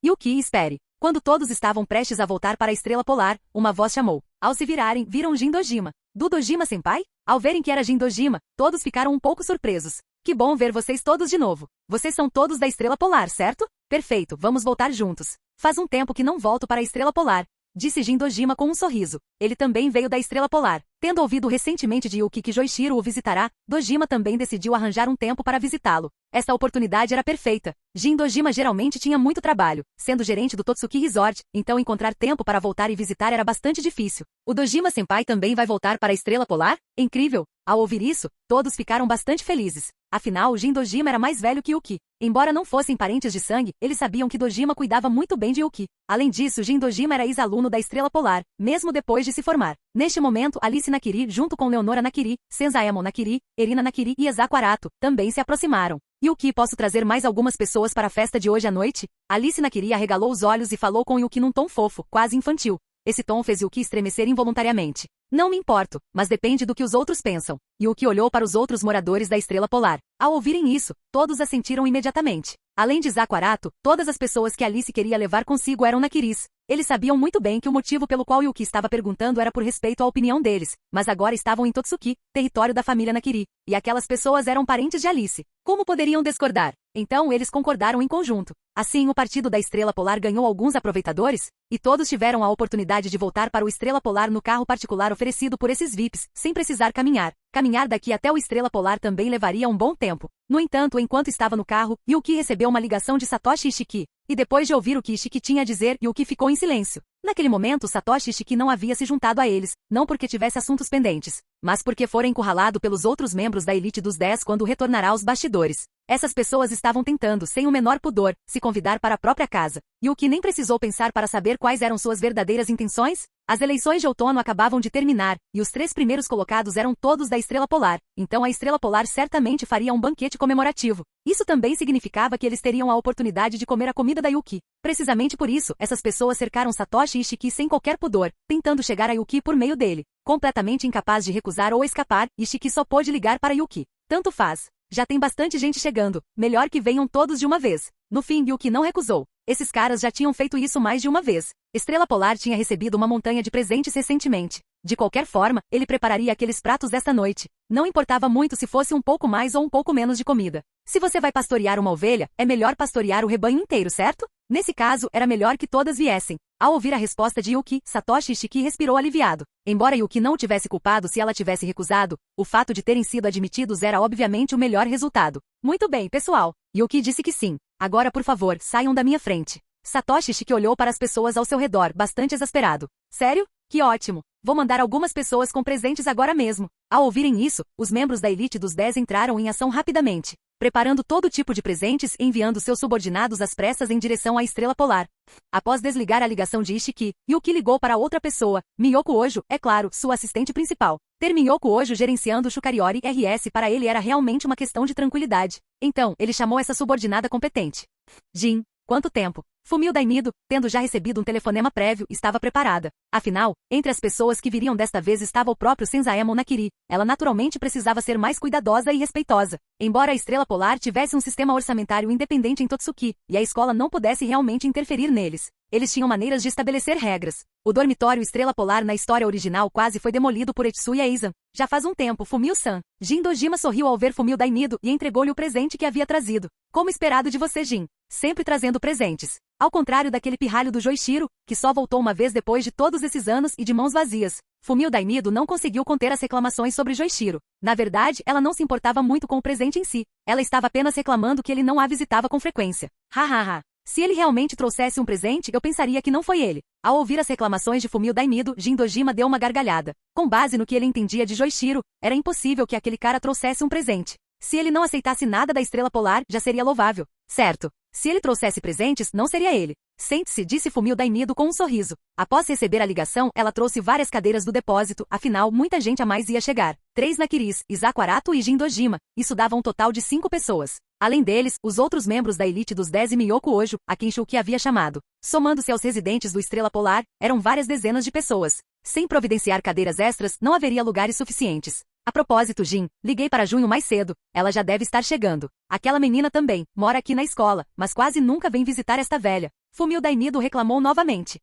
Yuki, espere. Quando todos estavam prestes a voltar para a Estrela Polar, uma voz chamou. Ao se virarem, viram Jindojima. Dodojima-senpai? Ao verem que era Jindojima, todos ficaram um pouco surpresos. Que bom ver vocês todos de novo. Vocês são todos da Estrela Polar, certo? Perfeito, vamos voltar juntos. Faz um tempo que não volto para a Estrela Polar. disse Jin Dojima com um sorriso. Ele também veio da Estrela Polar. Tendo ouvido recentemente de Yuki que Joichiro o visitará, Dojima também decidiu arranjar um tempo para visitá-lo. Esta oportunidade era perfeita. Jin Dojima geralmente tinha muito trabalho, sendo gerente do Totsuki Resort, então encontrar tempo para voltar e visitar era bastante difícil. O Dojima-senpai também vai voltar para a Estrela Polar? Incrível! Ao ouvir isso, todos ficaram bastante felizes. Afinal, Jin Dojima era mais velho que Yuki. Embora não fossem parentes de sangue, eles sabiam que Dojima cuidava muito bem de Yuki. Além disso, Jin Dojima era ex-aluno da Estrela Polar, mesmo depois de se formar. Neste momento, Alice Nakiri, junto com Leonora Nakiri, Senzaemon Nakiri, Erina Nakiri e Exako Arato, também se aproximaram. Yuki, posso trazer mais algumas pessoas para a festa de hoje à noite? Alice Nakiri arregalou os olhos e falou com Yuki num tom fofo, quase infantil. Esse tom fez Yuki estremecer involuntariamente. Não me importo, mas depende do que os outros pensam. Yuki olhou para os outros moradores da Estrela Polar. Ao ouvirem isso, todos assentiram imediatamente. Além de Exako Arato, todas as pessoas que Alice queria levar consigo eram Nakiris. Eles sabiam muito bem que o motivo pelo qual Yuki estava perguntando era por respeito à opinião deles, mas agora estavam em Totsuki, território da família Nakiri, e aquelas pessoas eram parentes de Alice. Como poderiam discordar? Então eles concordaram em conjunto. Assim, o Partido da Estrela Polar ganhou alguns aproveitadores, e todos tiveram a oportunidade de voltar para o Estrela Polar no carro particular oferecido por esses VIPs, sem precisar caminhar. Caminhar daqui até o Estrela Polar também levaria um bom tempo. No entanto, enquanto estava no carro, Yuki recebeu uma ligação de Satoshi Ishiki. E depois de ouvir o que Ishiki tinha a dizer, Yuki ficou em silêncio. Naquele momento, Satoshi Ishiki não havia se juntado a eles, não porque tivesse assuntos pendentes, mas porque fora encurralado pelos outros membros da elite dos 10 quando retornará aos bastidores. Essas pessoas estavam tentando, sem o menor pudor, se convidar para a própria casa. Yuki nem precisou pensar para saber quais eram suas verdadeiras intenções. As eleições de outono acabavam de terminar, e os 3 primeiros colocados eram todos da Estrela Polar, então a Estrela Polar certamente faria um banquete comemorativo. Isso também significava que eles teriam a oportunidade de comer a comida da Yuki. Precisamente por isso, essas pessoas cercaram Satoshi Ishiki sem qualquer pudor, tentando chegar a Yuki por meio dele. Completamente incapaz de recusar ou escapar, Ishiki só pôde ligar para Yuki. Tanto faz. Já tem bastante gente chegando, melhor que venham todos de uma vez. No fim, Yuki não recusou. Esses caras já tinham feito isso mais de uma vez. Estrela Polar tinha recebido uma montanha de presentes recentemente. De qualquer forma, ele prepararia aqueles pratos esta noite. Não importava muito se fosse um pouco mais ou um pouco menos de comida. Se você vai pastorear uma ovelha, é melhor pastorear o rebanho inteiro, certo? Nesse caso, era melhor que todas viessem. Ao ouvir a resposta de Yuki, Satoshi Ishiki respirou aliviado. Embora Yuki não o tivesse culpado se ela tivesse recusado, o fato de terem sido admitidos era obviamente o melhor resultado. Muito bem, pessoal. Yuki disse que sim. Agora, por favor, saiam da minha frente. Satoshi Ishiki olhou para as pessoas ao seu redor, bastante exasperado. Sério? Que ótimo. Vou mandar algumas pessoas com presentes agora mesmo. Ao ouvirem isso, os membros da elite dos 10 entraram em ação rapidamente, preparando todo tipo de presentes e enviando seus subordinados às pressas em direção à Estrela Polar. Após desligar a ligação de Ishiki, Yuki ligou para outra pessoa, Miyoko Ojo, é claro, sua assistente principal. Ter Miyoko Ojo gerenciando o Shukariori RS para ele era realmente uma questão de tranquilidade. Então, ele chamou essa subordinada competente. Jin, quanto tempo? Fumio Daimido, tendo já recebido um telefonema prévio, estava preparada. Afinal, entre as pessoas que viriam desta vez estava o próprio Senzaemon Nakiri. Ela naturalmente precisava ser mais cuidadosa e respeitosa. Embora a Estrela Polar tivesse um sistema orçamentário independente em Totsuki, e a escola não pudesse realmente interferir neles, eles tinham maneiras de estabelecer regras. O dormitório Estrela Polar na história original quase foi demolido por Etsuya Eizan. Já faz um tempo, Fumio-san. Jin Dojima sorriu ao ver Fumio Daimido e entregou-lhe o presente que havia trazido. Como esperado de você, Jin. Sempre trazendo presentes. Ao contrário daquele pirralho do Joichiro, que só voltou uma vez depois de todos esses anos e de mãos vazias. Fumio Daimido não conseguiu conter as reclamações sobre Joichiro. Na verdade, ela não se importava muito com o presente em si. Ela estava apenas reclamando que ele não a visitava com frequência. Hahaha. Se ele realmente trouxesse um presente, eu pensaria que não foi ele. Ao ouvir as reclamações de Fumio Daimido, Jin Dojima deu uma gargalhada. Com base no que ele entendia de Joichiro, era impossível que aquele cara trouxesse um presente. Se ele não aceitasse nada da Estrela Polar, já seria louvável. Certo. Se ele trouxesse presentes, não seria ele. Sente-se, disse Fumio Daimido com um sorriso. Após receber a ligação, ela trouxe várias cadeiras do depósito, afinal, muita gente a mais ia chegar. 3 Nakiris, Exako Arato e Jin Dojima. Isso dava um total de 5 pessoas. Além deles, os outros membros da elite dos 10 e Miyoko Ojo, a quem Shuki havia chamado. Somando-se aos residentes do Estrela Polar, eram várias dezenas de pessoas. Sem providenciar cadeiras extras, não haveria lugares suficientes. A propósito, Jin, liguei para Junho mais cedo. Ela já deve estar chegando. Aquela menina também, mora aqui na escola, mas quase nunca vem visitar esta velha. Fumio Daimido reclamou novamente.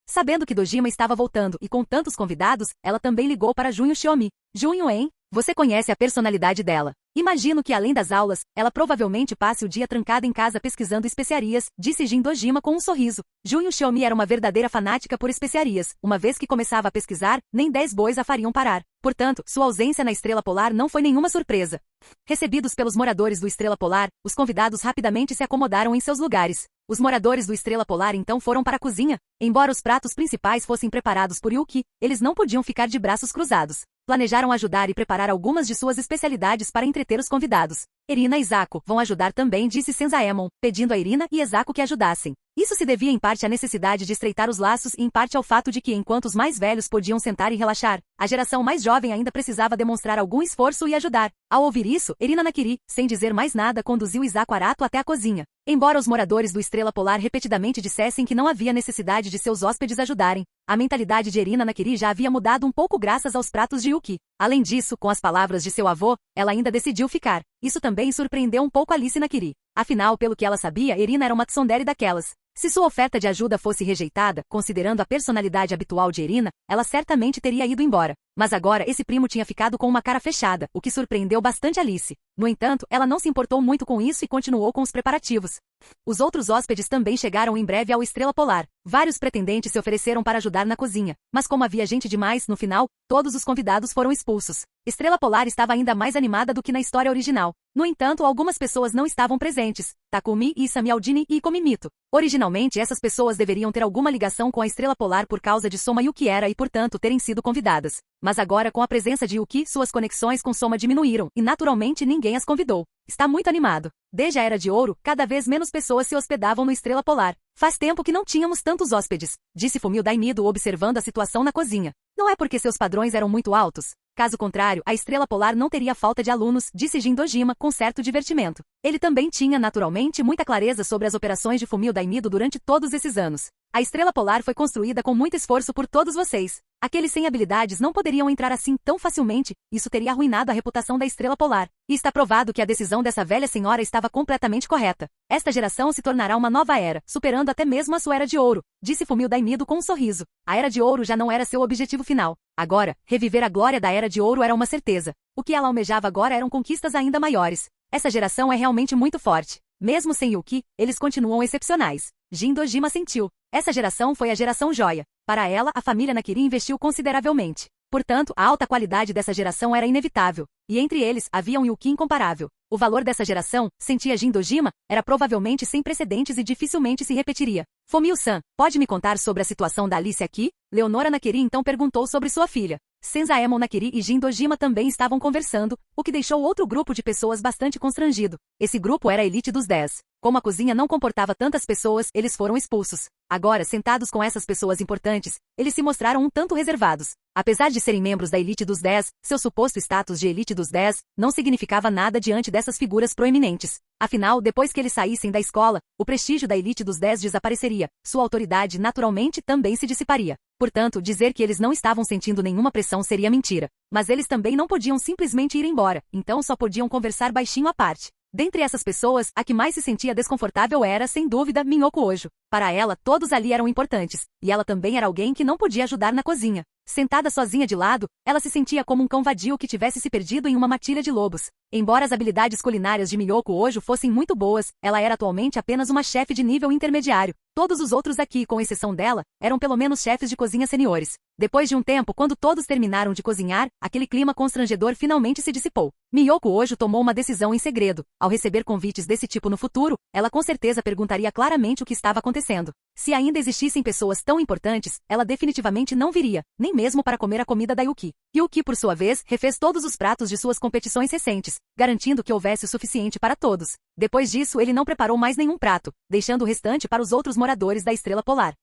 Sabendo que Dojima estava voltando e com tantos convidados, ela também ligou para Junho Shiomi. Junho, hein? Você conhece a personalidade dela. Imagino que além das aulas, ela provavelmente passe o dia trancada em casa pesquisando especiarias, disse Jin Dojima com um sorriso. Junho Xiaomi era uma verdadeira fanática por especiarias. Uma vez que começava a pesquisar, nem 10 bois a fariam parar. Portanto, sua ausência na Estrela Polar não foi nenhuma surpresa. Recebidos pelos moradores do Estrela Polar, os convidados rapidamente se acomodaram em seus lugares. Os moradores do Estrela Polar então foram para a cozinha. Embora os pratos principais fossem preparados por Yuki, eles não podiam ficar de braços cruzados. Planejaram ajudar e preparar algumas de suas especialidades para entreter os convidados. Erina e Zako vão ajudar também, disse Senzaemon, pedindo a Erina e Zako que ajudassem. Isso se devia em parte à necessidade de estreitar os laços e em parte ao fato de que, enquanto os mais velhos podiam sentar e relaxar, a geração mais jovem ainda precisava demonstrar algum esforço e ajudar. Ao ouvir isso, Erina Nakiri, sem dizer mais nada, conduziu Isako Arato até a cozinha. Embora os moradores do Estrela Polar repetidamente dissessem que não havia necessidade de seus hóspedes ajudarem, a mentalidade de Erina Nakiri já havia mudado um pouco graças aos pratos de Yuki. Além disso, com as palavras de seu avô, ela ainda decidiu ficar. Isso também surpreendeu um pouco Alice Nakiri. Afinal, pelo que ela sabia, Erina era uma tsundere daquelas. Se sua oferta de ajuda fosse rejeitada, considerando a personalidade habitual de Erina, ela certamente teria ido embora. Mas agora esse primo tinha ficado com uma cara fechada, o que surpreendeu bastante Alice. No entanto, ela não se importou muito com isso e continuou com os preparativos. Os outros hóspedes também chegaram em breve ao Estrela Polar. Vários pretendentes se ofereceram para ajudar na cozinha, mas como havia gente demais, no final, todos os convidados foram expulsos. Estrela Polar estava ainda mais animada do que na história original. No entanto, algumas pessoas não estavam presentes. Takumi, Isami Aldini e Komimito. Originalmente, essas pessoas deveriam ter alguma ligação com a Estrela Polar por causa de Soma Yukiera e, portanto, terem sido convidadas. Mas agora, com a presença de Yuki, suas conexões com Soma diminuíram, e naturalmente ninguém as convidou. Está muito animado. Desde a Era de Ouro, cada vez menos pessoas se hospedavam no Estrela Polar. Faz tempo que não tínhamos tantos hóspedes, disse Fumio Daimido observando a situação na cozinha. Não é porque seus padrões eram muito altos? Caso contrário, a Estrela Polar não teria falta de alunos, disse Jin Dojima com certo divertimento. Ele também tinha, naturalmente, muita clareza sobre as operações de Fumio Daimido durante todos esses anos. A Estrela Polar foi construída com muito esforço por todos vocês. Aqueles sem habilidades não poderiam entrar assim tão facilmente, isso teria arruinado a reputação da Estrela Polar. E está provado que a decisão dessa velha senhora estava completamente correta. Esta geração se tornará uma nova era, superando até mesmo a sua Era de Ouro, disse Fumio Daimido com um sorriso. A Era de Ouro já não era seu objetivo final. Agora, reviver a glória da Era de Ouro era uma certeza. O que ela almejava agora eram conquistas ainda maiores. Essa geração é realmente muito forte. Mesmo sem Yuki, eles continuam excepcionais. Jin Dojima sentiu. Essa geração foi a geração joia. Para ela, a família Nakiri investiu consideravelmente. Portanto, a alta qualidade dessa geração era inevitável. E entre eles, havia um Yuki incomparável. O valor dessa geração, sentia Jin Dojima, era provavelmente sem precedentes e dificilmente se repetiria. Fumio-san, pode me contar sobre a situação da Alice aqui? Leonora Nakiri então perguntou sobre sua filha. Senzaemon Nakiri e Jin Dojima também estavam conversando, o que deixou outro grupo de pessoas bastante constrangido. Esse grupo era a elite dos 10. Como a cozinha não comportava tantas pessoas, eles foram expulsos. Agora, sentados com essas pessoas importantes, eles se mostraram um tanto reservados. Apesar de serem membros da elite dos 10, seu suposto status de elite dos 10 não significava nada diante dessas figuras proeminentes. Afinal, depois que eles saíssem da escola, o prestígio da elite dos 10 desapareceria. Sua autoridade, naturalmente, também se dissiparia. Portanto, dizer que eles não estavam sentindo nenhuma pressão seria mentira. Mas eles também não podiam simplesmente ir embora, então só podiam conversar baixinho à parte. Dentre essas pessoas, a que mais se sentia desconfortável era, sem dúvida, Minhoko Ojo. Para ela, todos ali eram importantes, e ela também era alguém que não podia ajudar na cozinha. Sentada sozinha de lado, ela se sentia como um cão vadio que tivesse se perdido em uma matilha de lobos. Embora as habilidades culinárias de Miyoko Ojo fossem muito boas, ela era atualmente apenas uma chefe de nível intermediário. Todos os outros aqui, com exceção dela, eram pelo menos chefes de cozinha seniores. Depois de um tempo, quando todos terminaram de cozinhar, aquele clima constrangedor finalmente se dissipou. Miyoko Ojo tomou uma decisão em segredo. Ao receber convites desse tipo no futuro, ela com certeza perguntaria claramente o que estava acontecendo. Se ainda existissem pessoas tão importantes, ela definitivamente não viria, nem mesmo para comer a comida da Yuki. Yuki, por sua vez, refez todos os pratos de suas competições recentes, garantindo que houvesse o suficiente para todos. Depois disso, ele não preparou mais nenhum prato, deixando o restante para os outros moradores da Estrela Polar.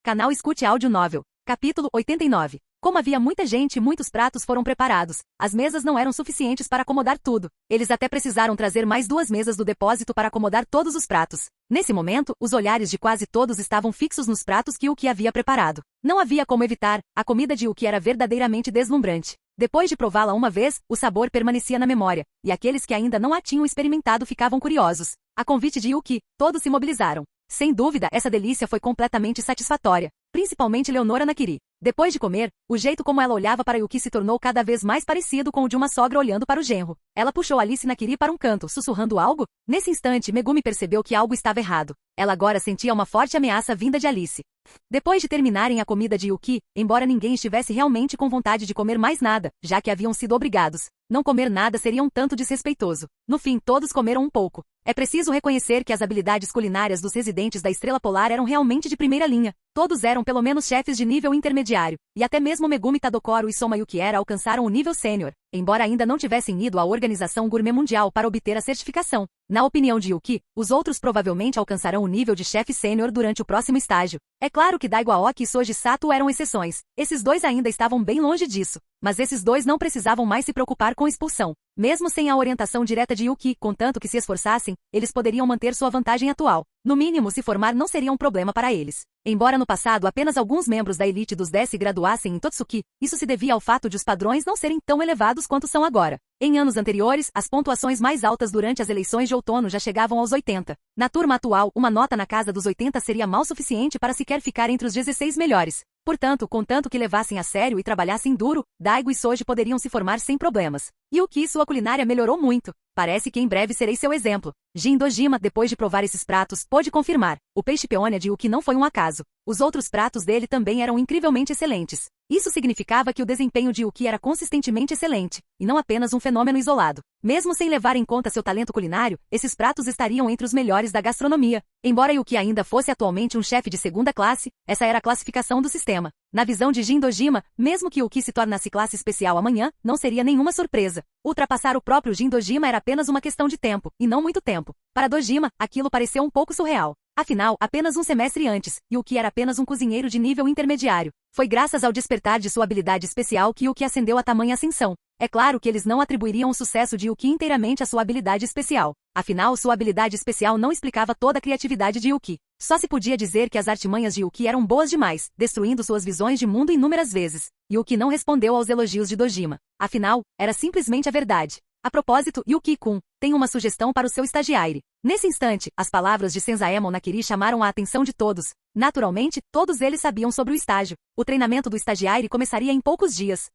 Canal Escute Áudio Novel. Capítulo 89. Como havia muita gente e muitos pratos foram preparados, as mesas não eram suficientes para acomodar tudo. Eles até precisaram trazer mais 2 mesas do depósito para acomodar todos os pratos. Nesse momento, os olhares de quase todos estavam fixos nos pratos que Yuki havia preparado. Não havia como evitar, a comida de Yuki era verdadeiramente deslumbrante. Depois de prová-la uma vez, o sabor permanecia na memória, e aqueles que ainda não a tinham experimentado ficavam curiosos. A convite de Yuki, todos se mobilizaram. Sem dúvida, essa delícia foi completamente satisfatória. principalmente Leonora Nakiri. Depois de comer, o jeito como ela olhava para Yuki se tornou cada vez mais parecido com o de uma sogra olhando para o genro. Ela puxou Alice Nakiri para um canto, sussurrando algo. Nesse instante, Megumi percebeu que algo estava errado. Ela agora sentia uma forte ameaça vinda de Alice. Depois de terminarem a comida de Yuki, embora ninguém estivesse realmente com vontade de comer mais nada, já que haviam sido obrigados, não comer nada seria um tanto desrespeitoso. No fim, todos comeram um pouco. É preciso reconhecer que as habilidades culinárias dos residentes da Estrela Polar eram realmente de primeira linha. Todos eram pelo menos chefes de nível intermediário, e até mesmo Megumi Tadokoro e Soma Yukiera alcançaram o nível sênior, embora ainda não tivessem ido à Organização Gourmet Mundial para obter a certificação. Na opinião de Yuki, os outros provavelmente alcançarão o nível de chefe sênior durante o próximo estágio. É claro que Daigo Aoki e Soji Sato eram exceções. Esses dois ainda estavam bem longe disso. Mas esses dois não precisavam mais se preocupar com expulsão. Mesmo sem a orientação direta de Yuki, contanto que se esforçassem, eles poderiam manter sua vantagem atual. No mínimo, se formar não seria um problema para eles. Embora no passado apenas alguns membros da elite dos 10 se graduassem em Totsuki, isso se devia ao fato de os padrões não serem tão elevados quanto são agora. Em anos anteriores, as pontuações mais altas durante as eleições de outono já chegavam aos 80. Na turma atual, uma nota na casa dos 80 seria mal suficiente para sequer ficar entre os 16 melhores. Portanto, contanto que levassem a sério e trabalhassem duro, Daigo e Soji poderiam se formar sem problemas. Yuki, sua culinária melhorou muito. Parece que em breve serei seu exemplo. Jin Dojima, depois de provar esses pratos, pôde confirmar. O peixe peônia de Yuki não foi um acaso. Os outros pratos dele também eram incrivelmente excelentes. Isso significava que o desempenho de Yuki era consistentemente excelente, e não apenas um fenômeno isolado. Mesmo sem levar em conta seu talento culinário, esses pratos estariam entre os melhores da gastronomia. Embora Yuki ainda fosse atualmente um chefe de segunda classe, essa era a classificação do sistema. Na visão de Jin Dojima, mesmo que Yuki se tornasse classe especial amanhã, não seria nenhuma surpresa. Ultrapassar o próprio Jin Dojima era apenas uma questão de tempo, e não muito tempo. Para Dojima, aquilo pareceu um pouco surreal. Afinal, apenas um semestre antes, Yuki era apenas um cozinheiro de nível intermediário. Foi graças ao despertar de sua habilidade especial que Yuki ascendeu a tamanha ascensão. É claro que eles não atribuiriam o sucesso de Yuki inteiramente à sua habilidade especial. Afinal, sua habilidade especial não explicava toda a criatividade de Yuki. Só se podia dizer que as artimanhas de Yuki eram boas demais, destruindo suas visões de mundo inúmeras vezes. Yuki não respondeu aos elogios de Dojima. Afinal, era simplesmente a verdade. A propósito, Yuki-kun, tem uma sugestão para o seu estagiário. Nesse instante, as palavras de Senzaemon Nakiri chamaram a atenção de todos. Naturalmente, todos eles sabiam sobre o estágio. O treinamento do estagiário começaria em poucos dias.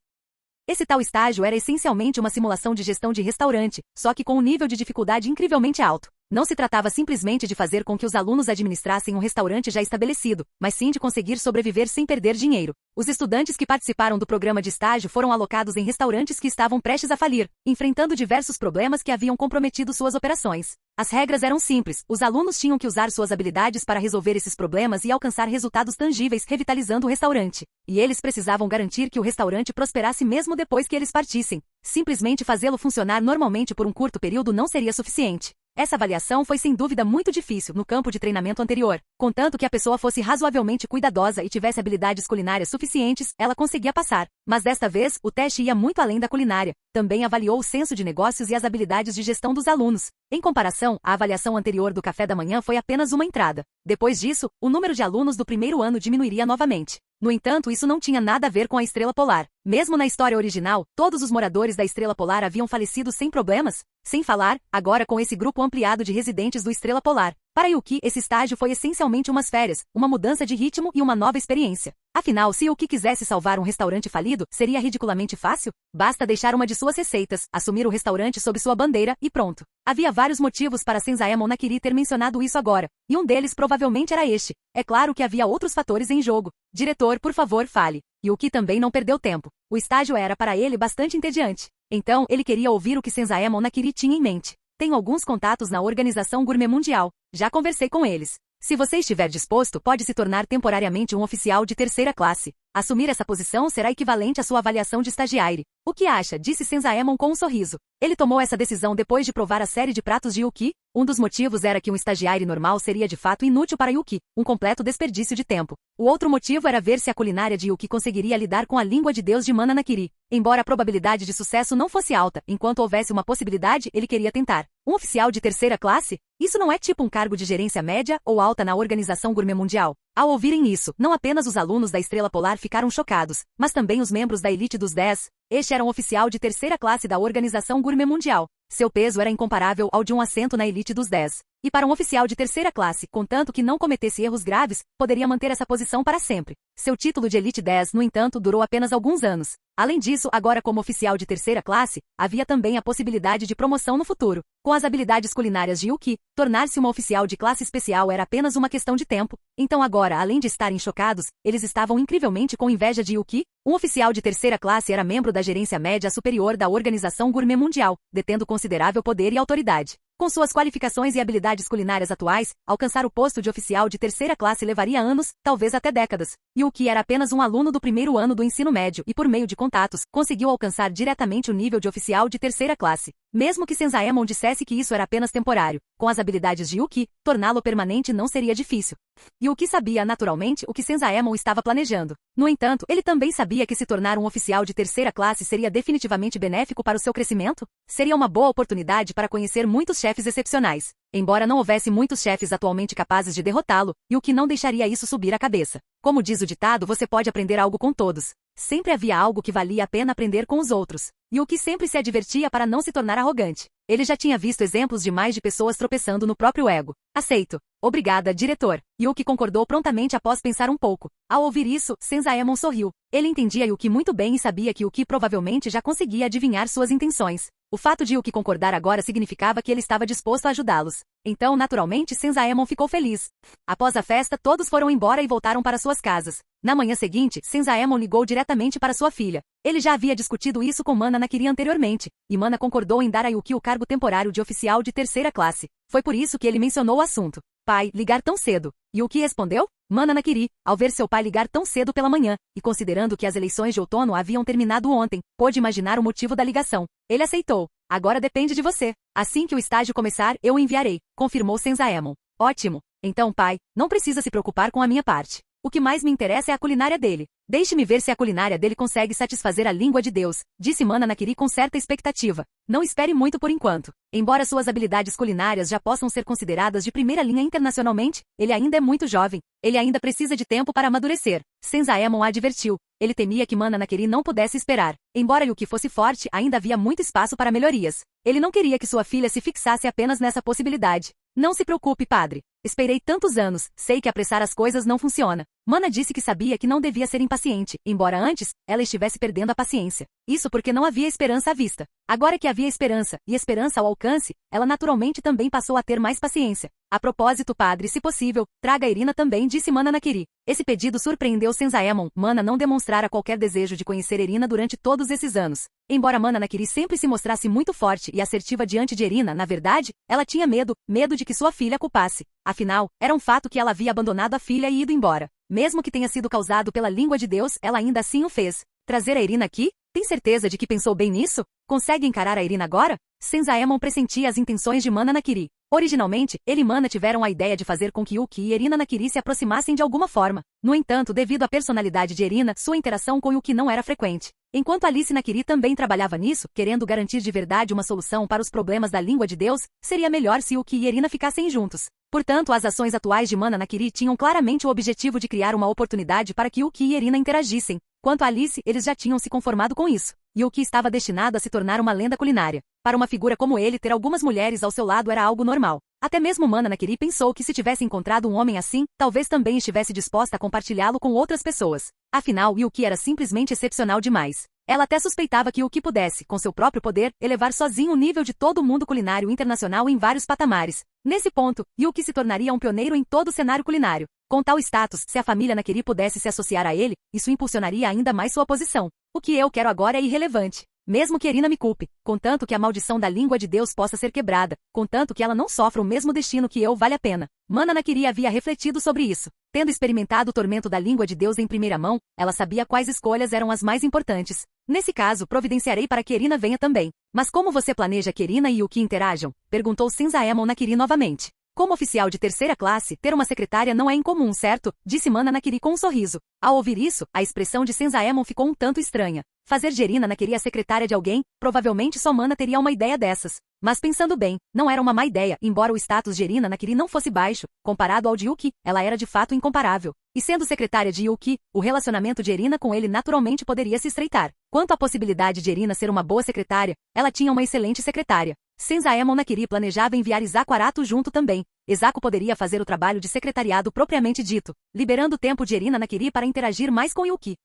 Esse tal estágio era essencialmente uma simulação de gestão de restaurante, só que com um nível de dificuldade incrivelmente alto. Não se tratava simplesmente de fazer com que os alunos administrassem um restaurante já estabelecido, mas sim de conseguir sobreviver sem perder dinheiro. Os estudantes que participaram do programa de estágio foram alocados em restaurantes que estavam prestes a falir, enfrentando diversos problemas que haviam comprometido suas operações. As regras eram simples, os alunos tinham que usar suas habilidades para resolver esses problemas e alcançar resultados tangíveis revitalizando o restaurante. E eles precisavam garantir que o restaurante prosperasse mesmo depois que eles partissem. Simplesmente fazê-lo funcionar normalmente por um curto período não seria suficiente. Essa avaliação foi sem dúvida muito difícil no campo de treinamento anterior. Contanto que a pessoa fosse razoavelmente cuidadosa e tivesse habilidades culinárias suficientes, ela conseguia passar. Mas desta vez, o teste ia muito além da culinária. Também avaliou o senso de negócios e as habilidades de gestão dos alunos. Em comparação, a avaliação anterior do café da manhã foi apenas uma entrada. Depois disso, o número de alunos do primeiro ano diminuiria novamente. No entanto, isso não tinha nada a ver com a Estrela Polar. Mesmo na história original, todos os moradores da Estrela Polar haviam falecido sem problemas. Sem falar, agora com esse grupo ampliado de residentes do Estrela Polar. Para Yuki, esse estágio foi essencialmente umas férias, uma mudança de ritmo e uma nova experiência. Afinal, se Yuki quisesse salvar um restaurante falido, seria ridiculamente fácil? Basta deixar uma de suas receitas, assumir o restaurante sob sua bandeira e pronto. Havia vários motivos para Senzaemon Nakiri ter mencionado isso agora, e um deles provavelmente era este. É claro que havia outros fatores em jogo. Diretor, por favor, fale. Yuki também não perdeu tempo. O estágio era para ele bastante entediante. Então, ele queria ouvir o que Senzaemon Nakiri tinha em mente. Tenho alguns contatos na Organização Gourmet Mundial. Já conversei com eles. Se você estiver disposto, pode se tornar temporariamente um oficial de terceira classe. Assumir essa posição será equivalente à sua avaliação de estagiário. O que acha? Disse Senzaemon com um sorriso. Ele tomou essa decisão depois de provar a série de pratos de Yuki. Um dos motivos era que um estagiário normal seria de fato inútil para Yuki, um completo desperdício de tempo. O outro motivo era ver se a culinária de Yuki conseguiria lidar com a língua de Deus de Mana Nakiri. Embora a probabilidade de sucesso não fosse alta, enquanto houvesse uma possibilidade, ele queria tentar. Um oficial de terceira classe? Isso não é tipo um cargo de gerência média ou alta na Organização Gourmet Mundial. Ao ouvirem isso, não apenas os alunos da Estrela Polar ficaram chocados, mas também os membros da elite dos 10. Este era um oficial de terceira classe da Organização Gourmet Mundial. Seu peso era incomparável ao de um assento na elite dos 10. E para um oficial de terceira classe, contanto que não cometesse erros graves, poderia manter essa posição para sempre. Seu título de Elite 10, no entanto, durou apenas alguns anos. Além disso, agora como oficial de terceira classe, havia também a possibilidade de promoção no futuro. Com as habilidades culinárias de Yuki, tornar-se uma oficial de classe especial era apenas uma questão de tempo. Então agora, além de estarem chocados, eles estavam incrivelmente com inveja de Yuki. Um oficial de terceira classe era membro da gerência média superior da Organização Gourmet Mundial, detendo considerável poder e autoridade. Com suas qualificações e habilidades culinárias atuais, alcançar o posto de oficial de terceira classe levaria anos, talvez até décadas. Yuki era apenas um aluno do primeiro ano do ensino médio e, por meio de contatos, conseguiu alcançar diretamente o nível de oficial de terceira classe. Mesmo que Senzaemon dissesse que isso era apenas temporário, com as habilidades de Yuki, torná-lo permanente não seria difícil. Yuki sabia naturalmente o que Senzaemon estava planejando. No entanto, ele também sabia que se tornar um oficial de terceira classe seria definitivamente benéfico para o seu crescimento. Seria uma boa oportunidade para conhecer muitos chefes excepcionais. Embora não houvesse muitos chefes atualmente capazes de derrotá-lo, Yuki não deixaria isso subir a cabeça. Como diz o ditado, você pode aprender algo com todos. Sempre havia algo que valia a pena aprender com os outros. Yuki sempre se advertia para não se tornar arrogante. Ele já tinha visto exemplos demais de pessoas tropeçando no próprio ego. Aceito. Obrigada, diretor. Yuki concordou prontamente após pensar um pouco. Ao ouvir isso, Senzaemon sorriu. Ele entendia Yuki muito bem e sabia que Yuki provavelmente já conseguia adivinhar suas intenções. O fato de Yuki concordar agora significava que ele estava disposto a ajudá-los. Então, naturalmente, Senzaemon ficou feliz. Após a festa, todos foram embora e voltaram para suas casas. Na manhã seguinte, Senzaemon ligou diretamente para sua filha. Ele já havia discutido isso com Mana Nakiri anteriormente, e Mana concordou em dar a Yuki o cargo temporário de oficial de terceira classe. Foi por isso que ele mencionou o assunto. Pai, ligar tão cedo. Yuki respondeu? Mana Nakiri, ao ver seu pai ligar tão cedo pela manhã, e considerando que as eleições de outono haviam terminado ontem, pôde imaginar o motivo da ligação. Ele aceitou. Agora depende de você. Assim que o estágio começar, eu o enviarei, confirmou Senzaemon. Ótimo. Então, pai, não precisa se preocupar com a minha parte. O que mais me interessa é a culinária dele. Deixe-me ver se a culinária dele consegue satisfazer a língua de Deus, disse Mana Nakiri com certa expectativa. Não espere muito por enquanto. Embora suas habilidades culinárias já possam ser consideradas de primeira linha internacionalmente, ele ainda é muito jovem. Ele ainda precisa de tempo para amadurecer. Senzaemon a advertiu. Ele temia que Mana Nakiri não pudesse esperar. Embora Yuki fosse forte, ainda havia muito espaço para melhorias. Ele não queria que sua filha se fixasse apenas nessa possibilidade. Não se preocupe, padre. Esperei tantos anos, sei que apressar as coisas não funciona. Mana disse que sabia que não devia ser impaciente, embora antes, ela estivesse perdendo a paciência. Isso porque não havia esperança à vista. Agora que havia esperança, e esperança ao alcance, ela naturalmente também passou a ter mais paciência. A propósito, padre, se possível, traga a Irina também, disse Mana Nakiri. Esse pedido surpreendeu Senzaemon. Mana não demonstrara qualquer desejo de conhecer Irina durante todos esses anos. Embora Mana Nakiri sempre se mostrasse muito forte e assertiva diante de Irina, na verdade, ela tinha medo de que sua filha a culpasse. Afinal, era um fato que ela havia abandonado a filha e ido embora. Mesmo que tenha sido causado pela língua de Deus, ela ainda assim o fez. Trazer a Irina aqui? Tem certeza de que pensou bem nisso? Consegue encarar a Irina agora? Senzaemon pressentia as intenções de Mana Nakiri. Originalmente, ele e Mana tiveram a ideia de fazer com que Yuki e Irina Nakiri se aproximassem de alguma forma. No entanto, devido à personalidade de Irina, sua interação com Yuki não era frequente. Enquanto Alice Nakiri também trabalhava nisso, querendo garantir de verdade uma solução para os problemas da língua de Deus, seria melhor se Yuki e Irina ficassem juntos. Portanto, as ações atuais de Mana Nakiri tinham claramente o objetivo de criar uma oportunidade para que Yuki e Irina interagissem. Quanto a Alice, eles já tinham se conformado com isso. Yuki estava destinado a se tornar uma lenda culinária. Para uma figura como ele, ter algumas mulheres ao seu lado era algo normal. Até mesmo Mana Nakiri pensou que se tivesse encontrado um homem assim, talvez também estivesse disposta a compartilhá-lo com outras pessoas. Afinal, Yuki era simplesmente excepcional demais. Ela até suspeitava que Yuki pudesse, com seu próprio poder, elevar sozinho o nível de todo o mundo culinário internacional em vários patamares. Nesse ponto, Yuki se tornaria um pioneiro em todo o cenário culinário. Com tal status, se a família Nakiri pudesse se associar a ele, isso impulsionaria ainda mais sua posição. O que eu quero agora é irrelevante. Mesmo que Irina me culpe, contanto que a maldição da língua de Deus possa ser quebrada, contanto que ela não sofra o mesmo destino que eu, vale a pena. Mana Nakiri havia refletido sobre isso. Tendo experimentado o tormento da língua de Deus em primeira mão, ela sabia quais escolhas eram as mais importantes. Nesse caso, providenciarei para que Irina venha também. Mas como você planeja que Irina e Yuki interajam? Perguntou Senzaemon Nakiri novamente. Como oficial de terceira classe, ter uma secretária não é incomum, certo? Disse Mana Nakiri com um sorriso. Ao ouvir isso, a expressão de Senzaemon ficou um tanto estranha. Fazer de Irina Nakiri a secretária de alguém, provavelmente só Mana teria uma ideia dessas. Mas pensando bem, não era uma má ideia, embora o status de Irina Nakiri não fosse baixo, comparado ao de Yuki, ela era de fato incomparável. E sendo secretária de Yuki, o relacionamento de Irina com ele naturalmente poderia se estreitar. Quanto à possibilidade de Erina ser uma boa secretária, ela tinha uma excelente secretária. Senzaemon Nakiri planejava enviar Isako Arato junto também. Isako poderia fazer o trabalho de secretariado propriamente dito, liberando o tempo de Erina Nakiri para interagir mais com Yuki.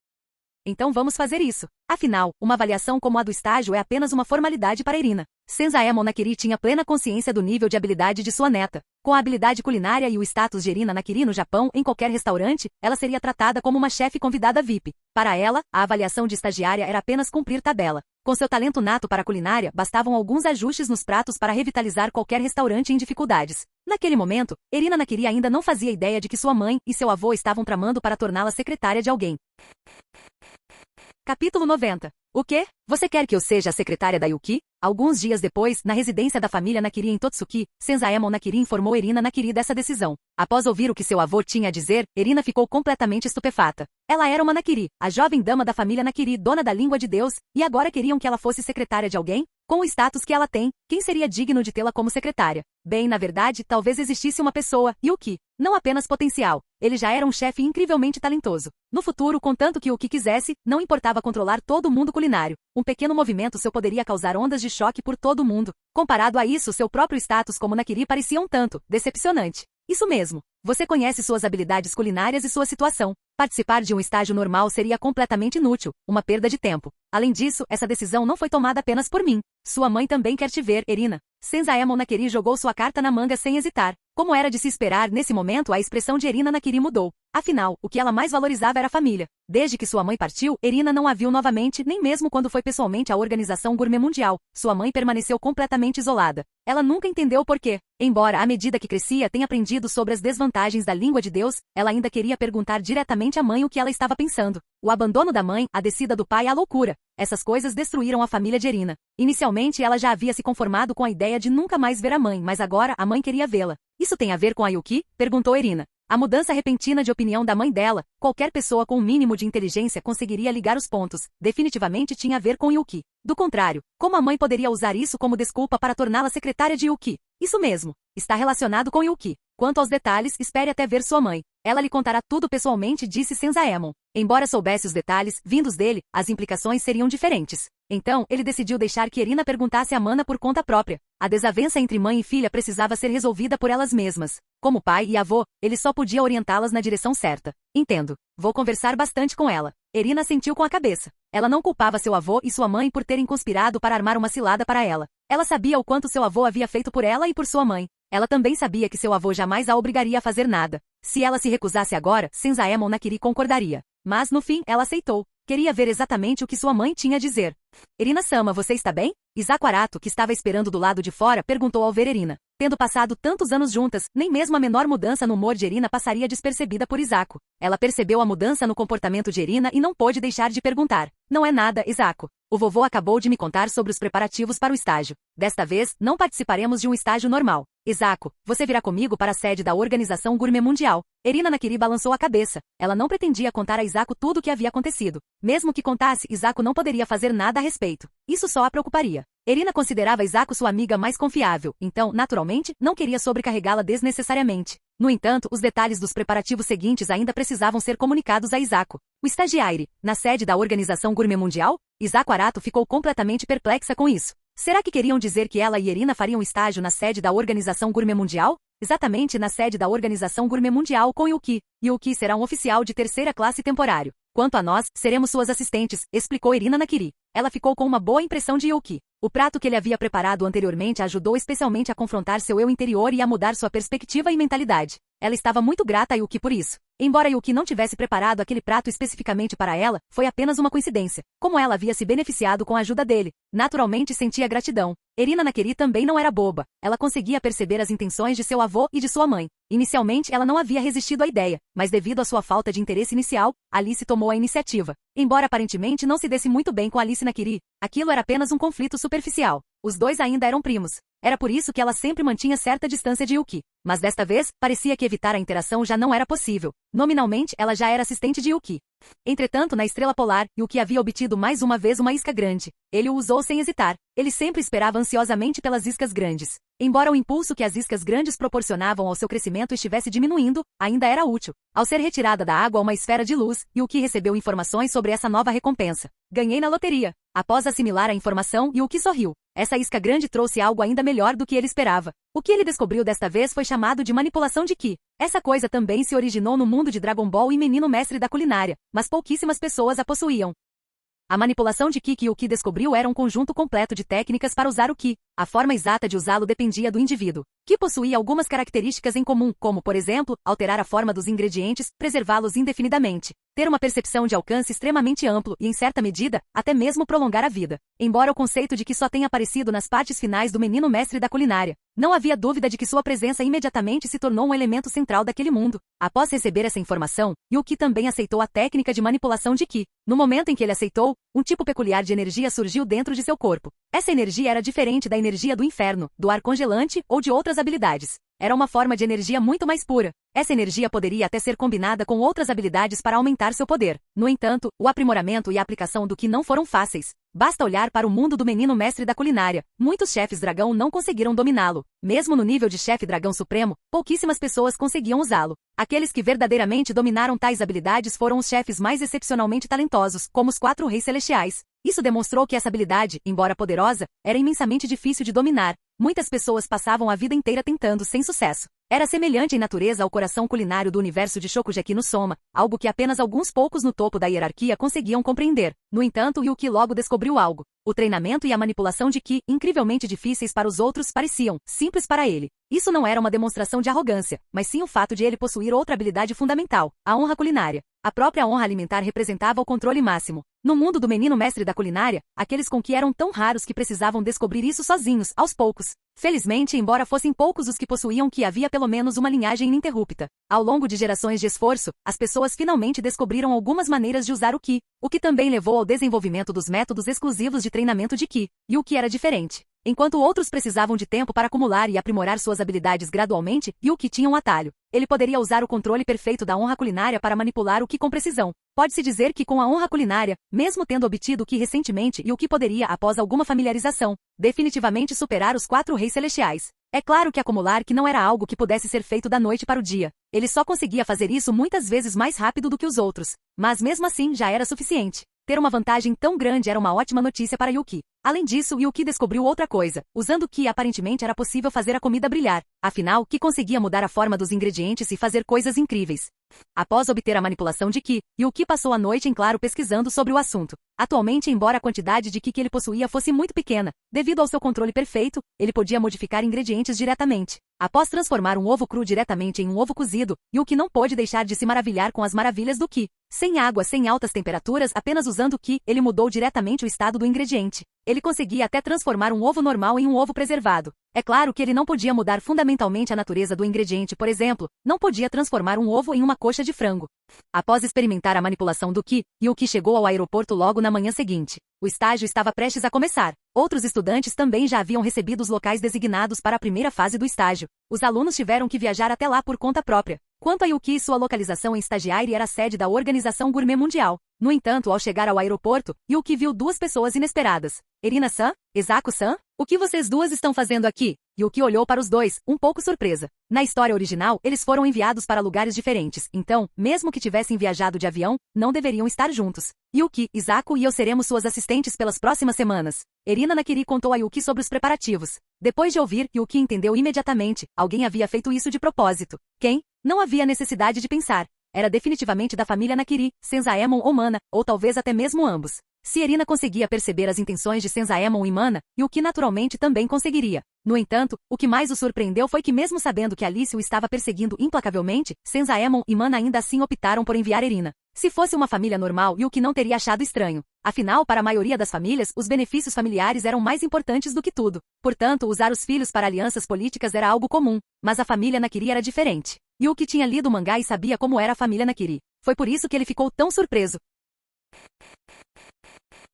Então vamos fazer isso. Afinal, uma avaliação como a do estágio é apenas uma formalidade para Erina. Senzaemon Nakiri tinha plena consciência do nível de habilidade de sua neta. Com a habilidade culinária e o status de Erina Nakiri no Japão, em qualquer restaurante, ela seria tratada como uma chefe convidada VIP. Para ela, a avaliação de estagiária era apenas cumprir tabela. Com seu talento nato para a culinária, bastavam alguns ajustes nos pratos para revitalizar qualquer restaurante em dificuldades. Naquele momento, Erina Nakiri ainda não fazia ideia de que sua mãe e seu avô estavam tramando para torná-la secretária de alguém. Capítulo 90. O quê? Você quer que eu seja a secretária da Yuki? Alguns dias depois, na residência da família Nakiri em Totsuki, Senzaemon Nakiri informou Erina Nakiri dessa decisão. Após ouvir o que seu avô tinha a dizer, Erina ficou completamente estupefata. Ela era uma Nakiri, a jovem dama da família Nakiri, dona da língua de Deus, e agora queriam que ela fosse secretária de alguém? Com o status que ela tem, quem seria digno de tê-la como secretária? Bem, na verdade, talvez existisse uma pessoa, Yuki. Não apenas potencial. Ele já era um chefe incrivelmente talentoso. No futuro, contanto que Yuki quisesse, não importava controlar todo o mundo culinário. Um pequeno movimento seu poderia causar ondas de choque por todo o mundo. Comparado a isso, seu próprio status como Nakiri parecia um tanto decepcionante. Isso mesmo. Você conhece suas habilidades culinárias e sua situação. Participar de um estágio normal seria completamente inútil, uma perda de tempo. Além disso, essa decisão não foi tomada apenas por mim. Sua mãe também quer te ver, Erina. Senzaemon Nakiri jogou sua carta na manga sem hesitar. Como era de se esperar, nesse momento a expressão de Erina Nakiri mudou. Afinal, o que ela mais valorizava era a família. Desde que sua mãe partiu, Erina não a viu novamente, nem mesmo quando foi pessoalmente à Organização Gourmet Mundial. Sua mãe permaneceu completamente isolada. Ela nunca entendeu o porquê. Embora, à medida que crescia, tenha aprendido sobre as desvantagens da língua de Deus, ela ainda queria perguntar diretamente à mãe o que ela estava pensando. O abandono da mãe, a descida do pai e a loucura. Essas coisas destruíram a família de Erina. Inicialmente, ela já havia se conformado com a ideia de nunca mais ver a mãe, mas agora a mãe queria vê-la. Isso tem a ver com a Yuki? Perguntou Erina. A mudança repentina de opinião da mãe dela, qualquer pessoa com um mínimo de inteligência conseguiria ligar os pontos, definitivamente tinha a ver com Yuki. Do contrário, como a mãe poderia usar isso como desculpa para torná-la secretária de Yuki? Isso mesmo, está relacionado com Yuki. Quanto aos detalhes, espere até ver sua mãe. Ela lhe contará tudo pessoalmente, disse Senzaemon. Embora soubesse os detalhes, vindos dele, as implicações seriam diferentes. Então, ele decidiu deixar que Erina perguntasse a Mana por conta própria. A desavença entre mãe e filha precisava ser resolvida por elas mesmas. Como pai e avô, ele só podia orientá-las na direção certa. Entendo. Vou conversar bastante com ela. Erina assentiu com a cabeça. Ela não culpava seu avô e sua mãe por terem conspirado para armar uma cilada para ela. Ela sabia o quanto seu avô havia feito por ela e por sua mãe. Ela também sabia que seu avô jamais a obrigaria a fazer nada. Se ela se recusasse agora, Senzaemon Nakiri concordaria. Mas, no fim, ela aceitou. Queria ver exatamente o que sua mãe tinha a dizer. Erina-sama, você está bem? Isako Arato, que estava esperando do lado de fora, perguntou ao ver Erina. Tendo passado tantos anos juntas, nem mesmo a menor mudança no humor de Erina passaria despercebida por Isako. Ela percebeu a mudança no comportamento de Erina e não pôde deixar de perguntar. Não é nada, Isako. O vovô acabou de me contar sobre os preparativos para o estágio. Desta vez, não participaremos de um estágio normal. Isako, você virá comigo para a sede da Organização Gourmet Mundial. Erina Nakiri balançou a cabeça. Ela não pretendia contar a Isako tudo o que havia acontecido. Mesmo que contasse, Isako não poderia fazer nada a respeito. Isso só a preocuparia. Erina considerava Isako sua amiga mais confiável, então, naturalmente, não queria sobrecarregá-la desnecessariamente. No entanto, os detalhes dos preparativos seguintes ainda precisavam ser comunicados a Isako. O estagiário, na sede da Organização Gourmet Mundial? Isako Arato ficou completamente perplexa com isso. Será que queriam dizer que ela e Erina fariam estágio na sede da Organização Gourmet Mundial? Exatamente na sede da Organização Gourmet Mundial com Yuki. Yuki será um oficial de terceira classe temporário. Quanto a nós, seremos suas assistentes, explicou Erina Nakiri. Ela ficou com uma boa impressão de Yuki. O prato que ele havia preparado anteriormente a ajudou especialmente a confrontar seu eu interior e a mudar sua perspectiva e mentalidade. Ela estava muito grata a Yuki por isso. Embora Yuki não tivesse preparado aquele prato especificamente para ela, foi apenas uma coincidência. Como ela havia se beneficiado com a ajuda dele, naturalmente sentia gratidão. Erina Nakiri também não era boba. Ela conseguia perceber as intenções de seu avô e de sua mãe. Inicialmente, ela não havia resistido à ideia, mas devido à sua falta de interesse inicial, Alice tomou a iniciativa. Embora aparentemente não se desse muito bem com Alice Nakiri, aquilo era apenas um conflito superficial. Os dois ainda eram primos. Era por isso que ela sempre mantinha certa distância de Yuki. Mas desta vez, parecia que evitar a interação já não era possível. Nominalmente, ela já era assistente de Yuki. Entretanto, na estrela polar, Yuki havia obtido mais uma vez uma isca grande. Ele o usou sem hesitar. Ele sempre esperava ansiosamente pelas iscas grandes. Embora o impulso que as iscas grandes proporcionavam ao seu crescimento estivesse diminuindo, ainda era útil. Ao ser retirada da água uma esfera de luz, Yuki recebeu informações sobre essa nova recompensa. Ganhei na loteria. Após assimilar a informação, Yuki sorriu. Essa isca grande trouxe algo ainda melhor do que ele esperava. O que ele descobriu desta vez foi chamado de manipulação de Ki. Essa coisa também se originou no mundo de Dragon Ball e Menino Mestre da Culinária, mas pouquíssimas pessoas a possuíam. A manipulação de Ki que Yuki descobriu era um conjunto completo de técnicas para usar o Ki. A forma exata de usá-lo dependia do indivíduo. Ki possuía algumas características em comum, como, por exemplo, alterar a forma dos ingredientes, preservá-los indefinidamente, ter uma percepção de alcance extremamente amplo e, em certa medida, até mesmo prolongar a vida. Embora o conceito de Ki só tenha aparecido nas partes finais do Menino Mestre da Culinária, não havia dúvida de que sua presença imediatamente se tornou um elemento central daquele mundo. Após receber essa informação, Yuki também aceitou a técnica de manipulação de Ki. No momento em que ele aceitou, um tipo peculiar de energia surgiu dentro de seu corpo. Essa energia era diferente da energia do inferno, do ar congelante ou de outras habilidades. Era uma forma de energia muito mais pura. Essa energia poderia até ser combinada com outras habilidades para aumentar seu poder. No entanto, o aprimoramento e a aplicação do Ki não foram fáceis. Basta olhar para o mundo do Menino Mestre da Culinária. Muitos chefes dragão não conseguiram dominá-lo. Mesmo no nível de chefe dragão supremo, pouquíssimas pessoas conseguiam usá-lo. Aqueles que verdadeiramente dominaram tais habilidades foram os chefes mais excepcionalmente talentosos, como os 4 reis celestiais. Isso demonstrou que essa habilidade, embora poderosa, era imensamente difícil de dominar. Muitas pessoas passavam a vida inteira tentando sem sucesso. Era semelhante em natureza ao coração culinário do universo de Shokugeki no Soma, algo que apenas alguns poucos no topo da hierarquia conseguiam compreender. No entanto, Yuki logo descobriu algo. O treinamento e a manipulação de Ki, incrivelmente difíceis para os outros, pareciam simples para ele. Isso não era uma demonstração de arrogância, mas sim o fato de ele possuir outra habilidade fundamental, a honra culinária. A própria honra alimentar representava o controle máximo. No mundo do Menino Mestre da Culinária, aqueles com Ki eram tão raros que precisavam descobrir isso sozinhos, aos poucos. Felizmente, embora fossem poucos os que possuíam Ki, havia pelo menos uma linhagem ininterrupta. Ao longo de gerações de esforço, as pessoas finalmente descobriram algumas maneiras de usar o Ki, o que também levou ao desenvolvimento dos métodos exclusivos de treinamento de Ki. E o Ki era diferente. Enquanto outros precisavam de tempo para acumular e aprimorar suas habilidades gradualmente, Yuki tinha um atalho. Ele poderia usar o controle perfeito da honra culinária para manipular o Ki com precisão. Pode-se dizer que com a honra culinária, mesmo tendo obtido o Ki recentemente, Yuki poderia, após alguma familiarização, definitivamente superar os 4 reis celestiais. É claro que acumular Ki não era algo que pudesse ser feito da noite para o dia. Ele só conseguia fazer isso muitas vezes mais rápido do que os outros. Mas mesmo assim já era suficiente. Ter uma vantagem tão grande era uma ótima notícia para Yuki. Além disso, Yuki descobriu outra coisa. Usando Ki, aparentemente era possível fazer a comida brilhar. Afinal, Ki conseguia mudar a forma dos ingredientes e fazer coisas incríveis. Após obter a manipulação de Ki, Yuki passou a noite em claro pesquisando sobre o assunto. Atualmente, embora a quantidade de Ki que ele possuía fosse muito pequena, devido ao seu controle perfeito, ele podia modificar ingredientes diretamente. Após transformar um ovo cru diretamente em um ovo cozido, Yuki não pôde deixar de se maravilhar com as maravilhas do Ki. Sem água, sem altas temperaturas, apenas usando Ki, ele mudou diretamente o estado do ingrediente. Ele conseguia até transformar um ovo normal em um ovo preservado. É claro que ele não podia mudar fundamentalmente a natureza do ingrediente, por exemplo, não podia transformar um ovo em uma coxa de frango. Após experimentar a manipulação do Ki, Yuki chegou ao aeroporto logo na manhã seguinte. O estágio estava prestes a começar. Outros estudantes também já haviam recebido os locais designados para a primeira fase do estágio. Os alunos tiveram que viajar até lá por conta própria. Quanto a Yuki, sua localização em Stagiaire era a sede da Organização Gourmet Mundial. No entanto, ao chegar ao aeroporto, Yuki viu 2 pessoas inesperadas. Erina-san? Esaku-san? O que vocês 2 estão fazendo aqui? Yuki olhou para os 2, um pouco surpresa. Na história original, eles foram enviados para lugares diferentes, então, mesmo que tivessem viajado de avião, não deveriam estar juntos. Yuki, Esaku e eu seremos suas assistentes pelas próximas semanas. Erina Nakiri contou a Yuki sobre os preparativos. Depois de ouvir, Yuki entendeu imediatamente. Alguém havia feito isso de propósito. Quem? Não havia necessidade de pensar. Era definitivamente da família Nakiri, Senzaemon ou Mana, ou talvez até mesmo ambos. Se Erina conseguia perceber as intenções de Senzaemon e Mana, Yuki naturalmente também conseguiria. No entanto, o que mais o surpreendeu foi que mesmo sabendo que Alice o estava perseguindo implacavelmente, Senzaemon e Mana ainda assim optaram por enviar Erina. Se fosse uma família normal, Yuki não teria achado estranho. Afinal, para a maioria das famílias, os benefícios familiares eram mais importantes do que tudo. Portanto, usar os filhos para alianças políticas era algo comum. Mas a família Nakiri era diferente. Yuki tinha lido o mangá e sabia como era a família Nakiri. Foi por isso que ele ficou tão surpreso.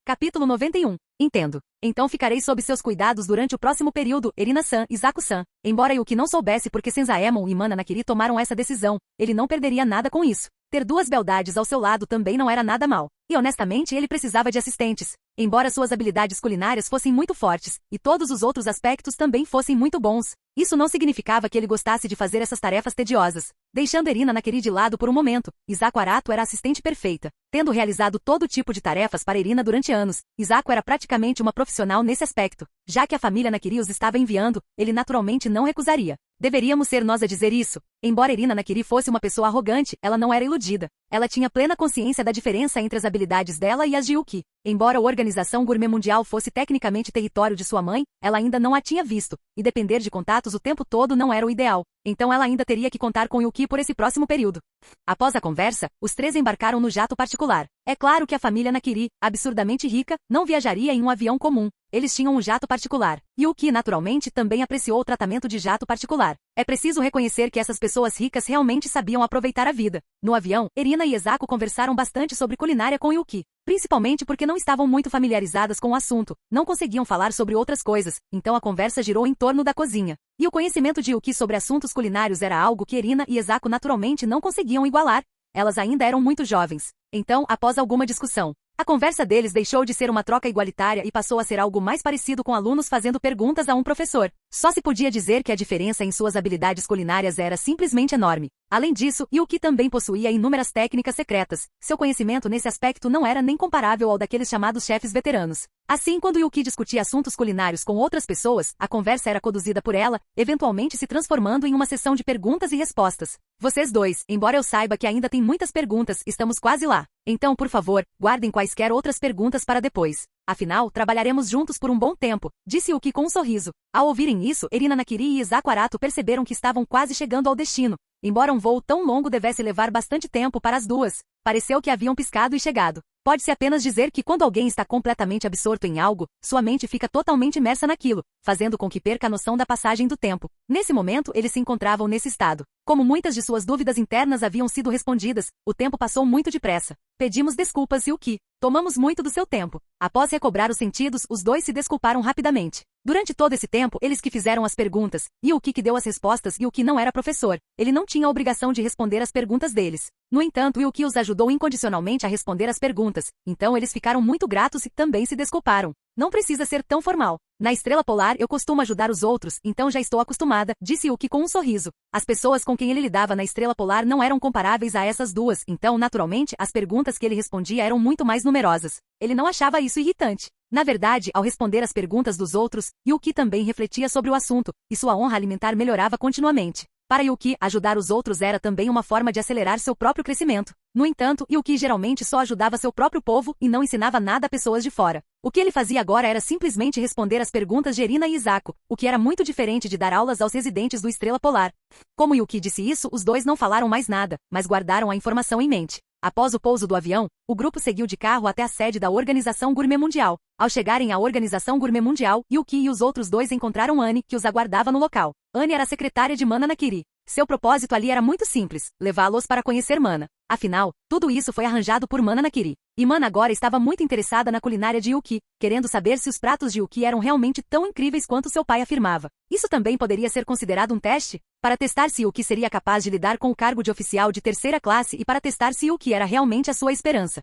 Capítulo 91. Entendo. Então ficarei sob seus cuidados durante o próximo período, Erina-san e Zaku-san. Embora Yuki não soubesse por que Senzaemon e Mana Nakiri tomaram essa decisão, ele não perderia nada com isso. Ter duas beldades ao seu lado também não era nada mal. E honestamente ele precisava de assistentes. Embora suas habilidades culinárias fossem muito fortes, e todos os outros aspectos também fossem muito bons, isso não significava que ele gostasse de fazer essas tarefas tediosas. Deixando Erina Nakiri de lado por um momento, Isako Arato era a assistente perfeita. Tendo realizado todo tipo de tarefas para Erina durante anos, Isako era praticamente uma profissional nesse aspecto. Já que a família Nakiri os estava enviando, ele naturalmente não recusaria. Deveríamos ser nós a dizer isso. Embora Erina Nakiri fosse uma pessoa arrogante, ela não era iludida. Ela tinha plena consciência da diferença entre as habilidades dela e as de Yuki. Embora a Organização Gourmet Mundial fosse tecnicamente território de sua mãe, ela ainda não a tinha visto, e depender de contatos o tempo todo não era o ideal. Então ela ainda teria que contar com Yuki por esse próximo período. Após a conversa, os três embarcaram no jato particular. É claro que a família Nakiri, absurdamente rica, não viajaria em um avião comum. Eles tinham um jato particular. Yuki, naturalmente, também apreciou o tratamento de jato particular. É preciso reconhecer que essas pessoas ricas realmente sabiam aproveitar a vida. No avião, Erina e Isako conversaram bastante sobre culinária com Yuki. Principalmente porque não estavam muito familiarizadas com o assunto, não conseguiam falar sobre outras coisas, então a conversa girou em torno da cozinha. E o conhecimento de Yuki sobre assuntos culinários era algo que Erina e Isako naturalmente não conseguiam igualar. Elas ainda eram muito jovens. Então, após alguma discussão, a conversa deles deixou de ser uma troca igualitária e passou a ser algo mais parecido com alunos fazendo perguntas a um professor. Só se podia dizer que a diferença em suas habilidades culinárias era simplesmente enorme. Além disso, Yuki também possuía inúmeras técnicas secretas. Seu conhecimento nesse aspecto não era nem comparável ao daqueles chamados chefes veteranos. Assim, quando Yuki discutia assuntos culinários com outras pessoas, a conversa era conduzida por ela, eventualmente se transformando em uma sessão de perguntas e respostas. Vocês dois, embora eu saiba que ainda tem muitas perguntas, estamos quase lá. Então, por favor, guardem quaisquer outras perguntas para depois. Afinal, trabalharemos juntos por um bom tempo, disse Yuki com um sorriso. Ao ouvirem isso, Erina Nakiri e Isako Arato perceberam que estavam quase chegando ao destino. Embora um voo tão longo devesse levar bastante tempo para as duas, pareceu que haviam piscado e chegado. Pode-se apenas dizer que quando alguém está completamente absorto em algo, sua mente fica totalmente imersa naquilo, fazendo com que perca a noção da passagem do tempo. Nesse momento, eles se encontravam nesse estado. Como muitas de suas dúvidas internas haviam sido respondidas, o tempo passou muito depressa. Pedimos desculpas, Yuki. Tomamos muito do seu tempo. Após recobrar os sentidos, os dois se desculparam rapidamente. Durante todo esse tempo, eles que fizeram as perguntas, e Yuki que deu as respostas e Yuki não era professor. Ele não tinha a obrigação de responder as perguntas deles. No entanto, Yuki os ajudou incondicionalmente a responder as perguntas, então eles ficaram muito gratos e também se desculparam. Não precisa ser tão formal. Na Estrela Polar eu costumo ajudar os outros, então já estou acostumada, disse Yuki com um sorriso. As pessoas com quem ele lidava na Estrela Polar não eram comparáveis a essas duas, então naturalmente as perguntas que ele respondia eram muito mais numerosas. Ele não achava isso irritante. Na verdade, ao responder as perguntas dos outros, Yuki também refletia sobre o assunto, e sua honra alimentar melhorava continuamente. Para Yuki, ajudar os outros era também uma forma de acelerar seu próprio crescimento. No entanto, Yuki geralmente só ajudava seu próprio povo e não ensinava nada a pessoas de fora. O que ele fazia agora era simplesmente responder as perguntas de Erina e Isako, o que era muito diferente de dar aulas aos residentes do Estrela Polar. Como Yuki disse isso, os dois não falaram mais nada, mas guardaram a informação em mente. Após o pouso do avião, o grupo seguiu de carro até a sede da Organização Gourmet Mundial. Ao chegarem à Organização Gourmet Mundial, Yuki e os outros dois encontraram Anne, que os aguardava no local. Anne era a secretária de Mana Nakiri. Seu propósito ali era muito simples, levá-los para conhecer Mana. Afinal, tudo isso foi arranjado por Mana Nakiri. E Mana agora estava muito interessada na culinária de Yuki, querendo saber se os pratos de Yuki eram realmente tão incríveis quanto seu pai afirmava. Isso também poderia ser considerado um teste? Para testar se Yuki seria capaz de lidar com o cargo de oficial de terceira classe e para testar se Yuki era realmente a sua esperança.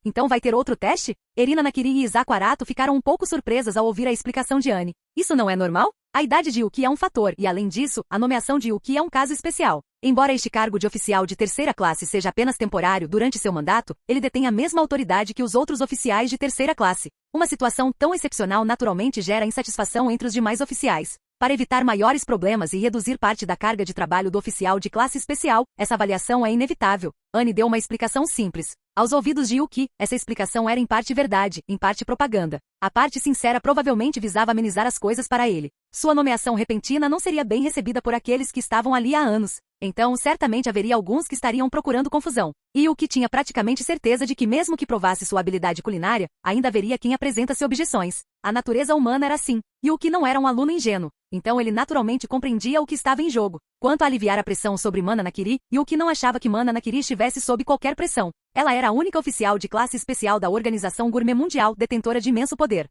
Então vai ter outro teste? Erina Nakiri e Isako Arato ficaram um pouco surpresas ao ouvir a explicação de Anne. Isso não é normal? A idade de Yuki é um fator e, além disso, a nomeação de Yuki é um caso especial. Embora este cargo de oficial de terceira classe seja apenas temporário durante seu mandato, ele detém a mesma autoridade que os outros oficiais de terceira classe. Uma situação tão excepcional naturalmente gera insatisfação entre os demais oficiais. Para evitar maiores problemas e reduzir parte da carga de trabalho do oficial de classe especial, essa avaliação é inevitável. Anne deu uma explicação simples. Aos ouvidos de Yuki, essa explicação era em parte verdade, em parte propaganda. A parte sincera provavelmente visava amenizar as coisas para ele. Sua nomeação repentina não seria bem recebida por aqueles que estavam ali há anos. Então, certamente haveria alguns que estariam procurando confusão. E Yuki tinha praticamente certeza de que mesmo que provasse sua habilidade culinária, ainda haveria quem apresentasse objeções. A natureza humana era assim. Yuki não era um aluno ingênuo. Então ele naturalmente compreendia o que estava em jogo. Quanto a aliviar a pressão sobre Mana Nakiri, Yuki não achava que Mana Nakiri estivesse sob qualquer pressão. Ela era a única oficial de classe especial da Organização Gourmet Mundial, detentora de imenso poder.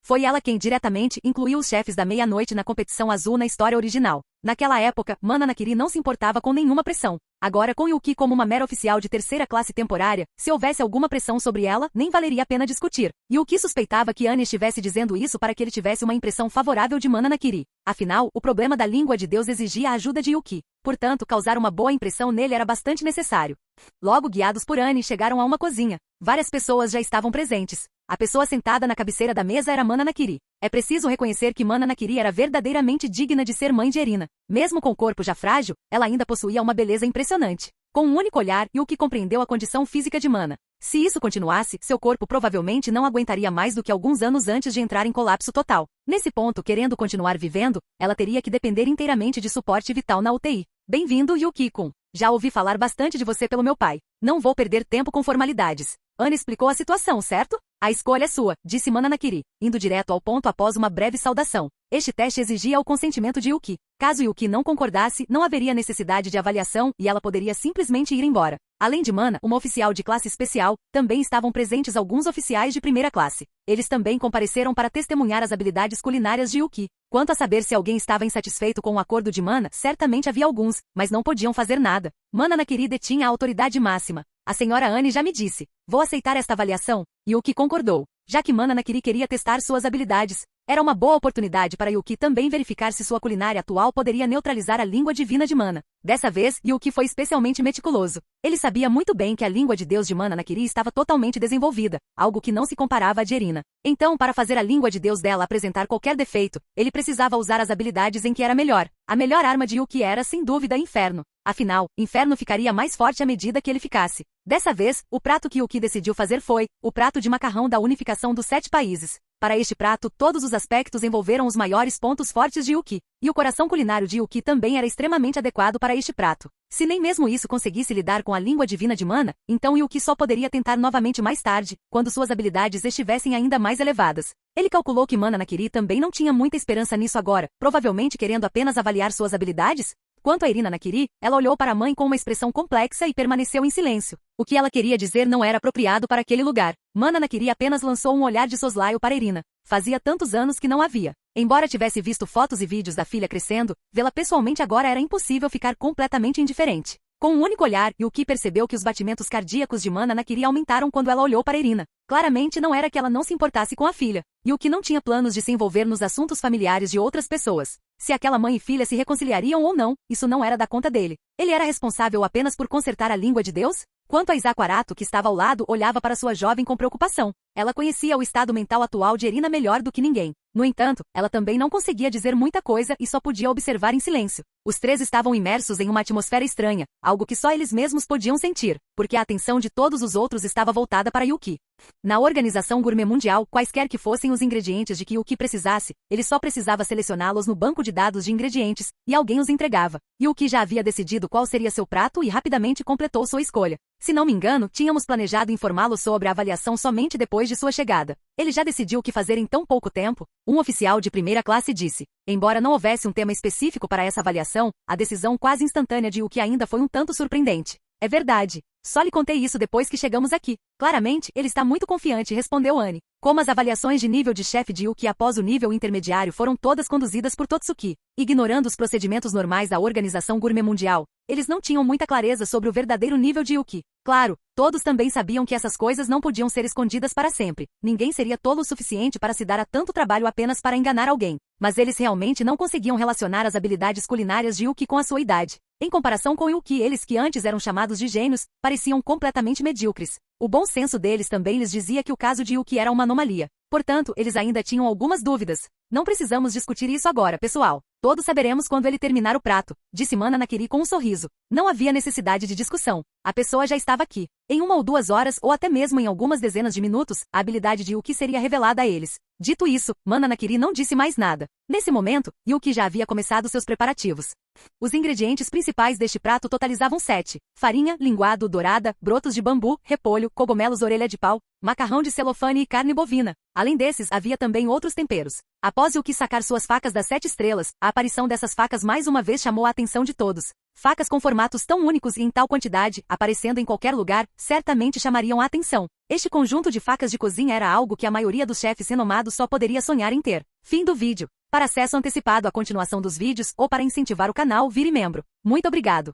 Foi ela quem diretamente incluiu os chefes da meia-noite na competição azul na história original. Naquela época, Mana Nakiri não se importava com nenhuma pressão. Agora com Yuki como uma mera oficial de terceira classe temporária, se houvesse alguma pressão sobre ela, nem valeria a pena discutir. Yuki suspeitava que Anne estivesse dizendo isso para que ele tivesse uma impressão favorável de Mana Nakiri. Afinal, o problema da língua de Deus exigia a ajuda de Yuki. Portanto, causar uma boa impressão nele era bastante necessário. Logo, guiados por Anne, chegaram a uma cozinha. Várias pessoas já estavam presentes. A pessoa sentada na cabeceira da mesa era Mana Nakiri. É preciso reconhecer que Mana Nakiri era verdadeiramente digna de ser mãe de Erina. Mesmo com o corpo já frágil, ela ainda possuía uma beleza impressionante. Com um único olhar, Yuki compreendeu a condição física de Mana. Se isso continuasse, seu corpo provavelmente não aguentaria mais do que alguns anos antes de entrar em colapso total. Nesse ponto, querendo continuar vivendo, ela teria que depender inteiramente de suporte vital na UTI. Bem-vindo, Yuki-kun. Já ouvi falar bastante de você pelo meu pai. Não vou perder tempo com formalidades. Anne explicou a situação, certo? A escolha é sua, disse Mana Nakiri, indo direto ao ponto após uma breve saudação. Este teste exigia o consentimento de Yuki. Caso Yuki não concordasse, não haveria necessidade de avaliação e ela poderia simplesmente ir embora. Além de Mana, uma oficial de classe especial, também estavam presentes alguns oficiais de primeira classe. Eles também compareceram para testemunhar as habilidades culinárias de Yuki. Quanto a saber se alguém estava insatisfeito com o acordo de Mana, certamente havia alguns, mas não podiam fazer nada. Mana Nakiri detinha a autoridade máxima. A senhora Anne já me disse. Vou aceitar esta avaliação. Yuki concordou. Já que Mana Nakiri queria testar suas habilidades, era uma boa oportunidade para Yuki também verificar se sua culinária atual poderia neutralizar a língua divina de Mana. Dessa vez, Yuki foi especialmente meticuloso. Ele sabia muito bem que a língua de Deus de Mana Nakiri estava totalmente desenvolvida, algo que não se comparava à de Erina. Então, para fazer a língua de Deus dela apresentar qualquer defeito, ele precisava usar as habilidades em que era melhor. A melhor arma de Yuki era, sem dúvida, Inferno. Afinal, Inferno ficaria mais forte à medida que ele ficasse. Dessa vez, o prato que Yuki decidiu fazer foi o prato de macarrão da unificação dos 7 países. Para este prato, todos os aspectos envolveram os maiores pontos fortes de Yuki, e o coração culinário de Yuki também era extremamente adequado para este prato. Se nem mesmo isso conseguisse lidar com a língua divina de Mana, então Yuki só poderia tentar novamente mais tarde, quando suas habilidades estivessem ainda mais elevadas. Ele calculou que Mana Nakiri também não tinha muita esperança nisso agora, provavelmente querendo apenas avaliar suas habilidades. Quanto a Erina Nakiri, ela olhou para a mãe com uma expressão complexa e permaneceu em silêncio. O que ela queria dizer não era apropriado para aquele lugar. Mana Nakiri apenas lançou um olhar de soslaio para Erina. Fazia tantos anos que não havia. Embora tivesse visto fotos e vídeos da filha crescendo, vê-la pessoalmente agora era impossível ficar completamente indiferente. Com um único olhar, Yuki percebeu que os batimentos cardíacos de Mana Nakiri aumentaram quando ela olhou para Erina. Claramente não era que ela não se importasse com a filha. Yuki não tinha planos de se envolver nos assuntos familiares de outras pessoas. Se aquela mãe e filha se reconciliariam ou não, isso não era da conta dele. Ele era responsável apenas por consertar a língua de Deus? Quanto a Isako Arato, que estava ao lado, olhava para sua jovem com preocupação. Ela conhecia o estado mental atual de Erina melhor do que ninguém. No entanto, ela também não conseguia dizer muita coisa e só podia observar em silêncio. Os três estavam imersos em uma atmosfera estranha, algo que só eles mesmos podiam sentir, porque a atenção de todos os outros estava voltada para Yuki. Na Organização Gourmet Mundial, quaisquer que fossem os ingredientes de que Yuki precisasse, ele só precisava selecioná-los no banco de dados de ingredientes, e alguém os entregava. Yuki já havia decidido qual seria seu prato e rapidamente completou sua escolha. Se não me engano, tínhamos planejado informá-lo sobre a avaliação somente depois de sua chegada. Ele já decidiu o que fazer em tão pouco tempo? Um oficial de primeira classe disse. Embora não houvesse um tema específico para essa avaliação, a decisão quase instantânea de Yuki ainda foi um tanto surpreendente. É verdade. Só lhe contei isso depois que chegamos aqui. Claramente, ele está muito confiante, respondeu Anne. Como as avaliações de nível de chefe de Yuki após o nível intermediário foram todas conduzidas por Totsuki, ignorando os procedimentos normais da Organização Gourmet Mundial, eles não tinham muita clareza sobre o verdadeiro nível de Yuki. Claro, todos também sabiam que essas coisas não podiam ser escondidas para sempre. Ninguém seria tolo o suficiente para se dar a tanto trabalho apenas para enganar alguém. Mas eles realmente não conseguiam relacionar as habilidades culinárias de Yuki com a sua idade. Em comparação com Yuki, eles que antes eram chamados de gênios, pareciam completamente medíocres. O bom senso deles também lhes dizia que o caso de Yuki era uma anomalia. Portanto, eles ainda tinham algumas dúvidas. Não precisamos discutir isso agora, pessoal. Todos saberemos quando ele terminar o prato, disse Mana Nakiri com um sorriso. Não havia necessidade de discussão. A pessoa já estava aqui. Em 1 ou 2 horas, ou até mesmo em algumas dezenas de minutos, a habilidade de Yuki seria revelada a eles. Dito isso, Mana Nakiri não disse mais nada. Nesse momento, Yuki já havia começado seus preparativos. Os ingredientes principais deste prato totalizavam 7. Farinha, linguado, dourada, brotos de bambu, repolho, cogumelos orelha de pau, macarrão de celofane e carne bovina. Além desses, havia também outros temperos. Após Yuki sacar suas facas das 7 estrelas, a aparição dessas facas mais uma vez chamou a atenção de todos. Facas com formatos tão únicos e em tal quantidade, aparecendo em qualquer lugar, certamente chamariam a atenção. Este conjunto de facas de cozinha era algo que a maioria dos chefes renomados só poderia sonhar em ter. Fim do vídeo. Para acesso antecipado à continuação dos vídeos ou para incentivar o canal, vire membro. Muito obrigado.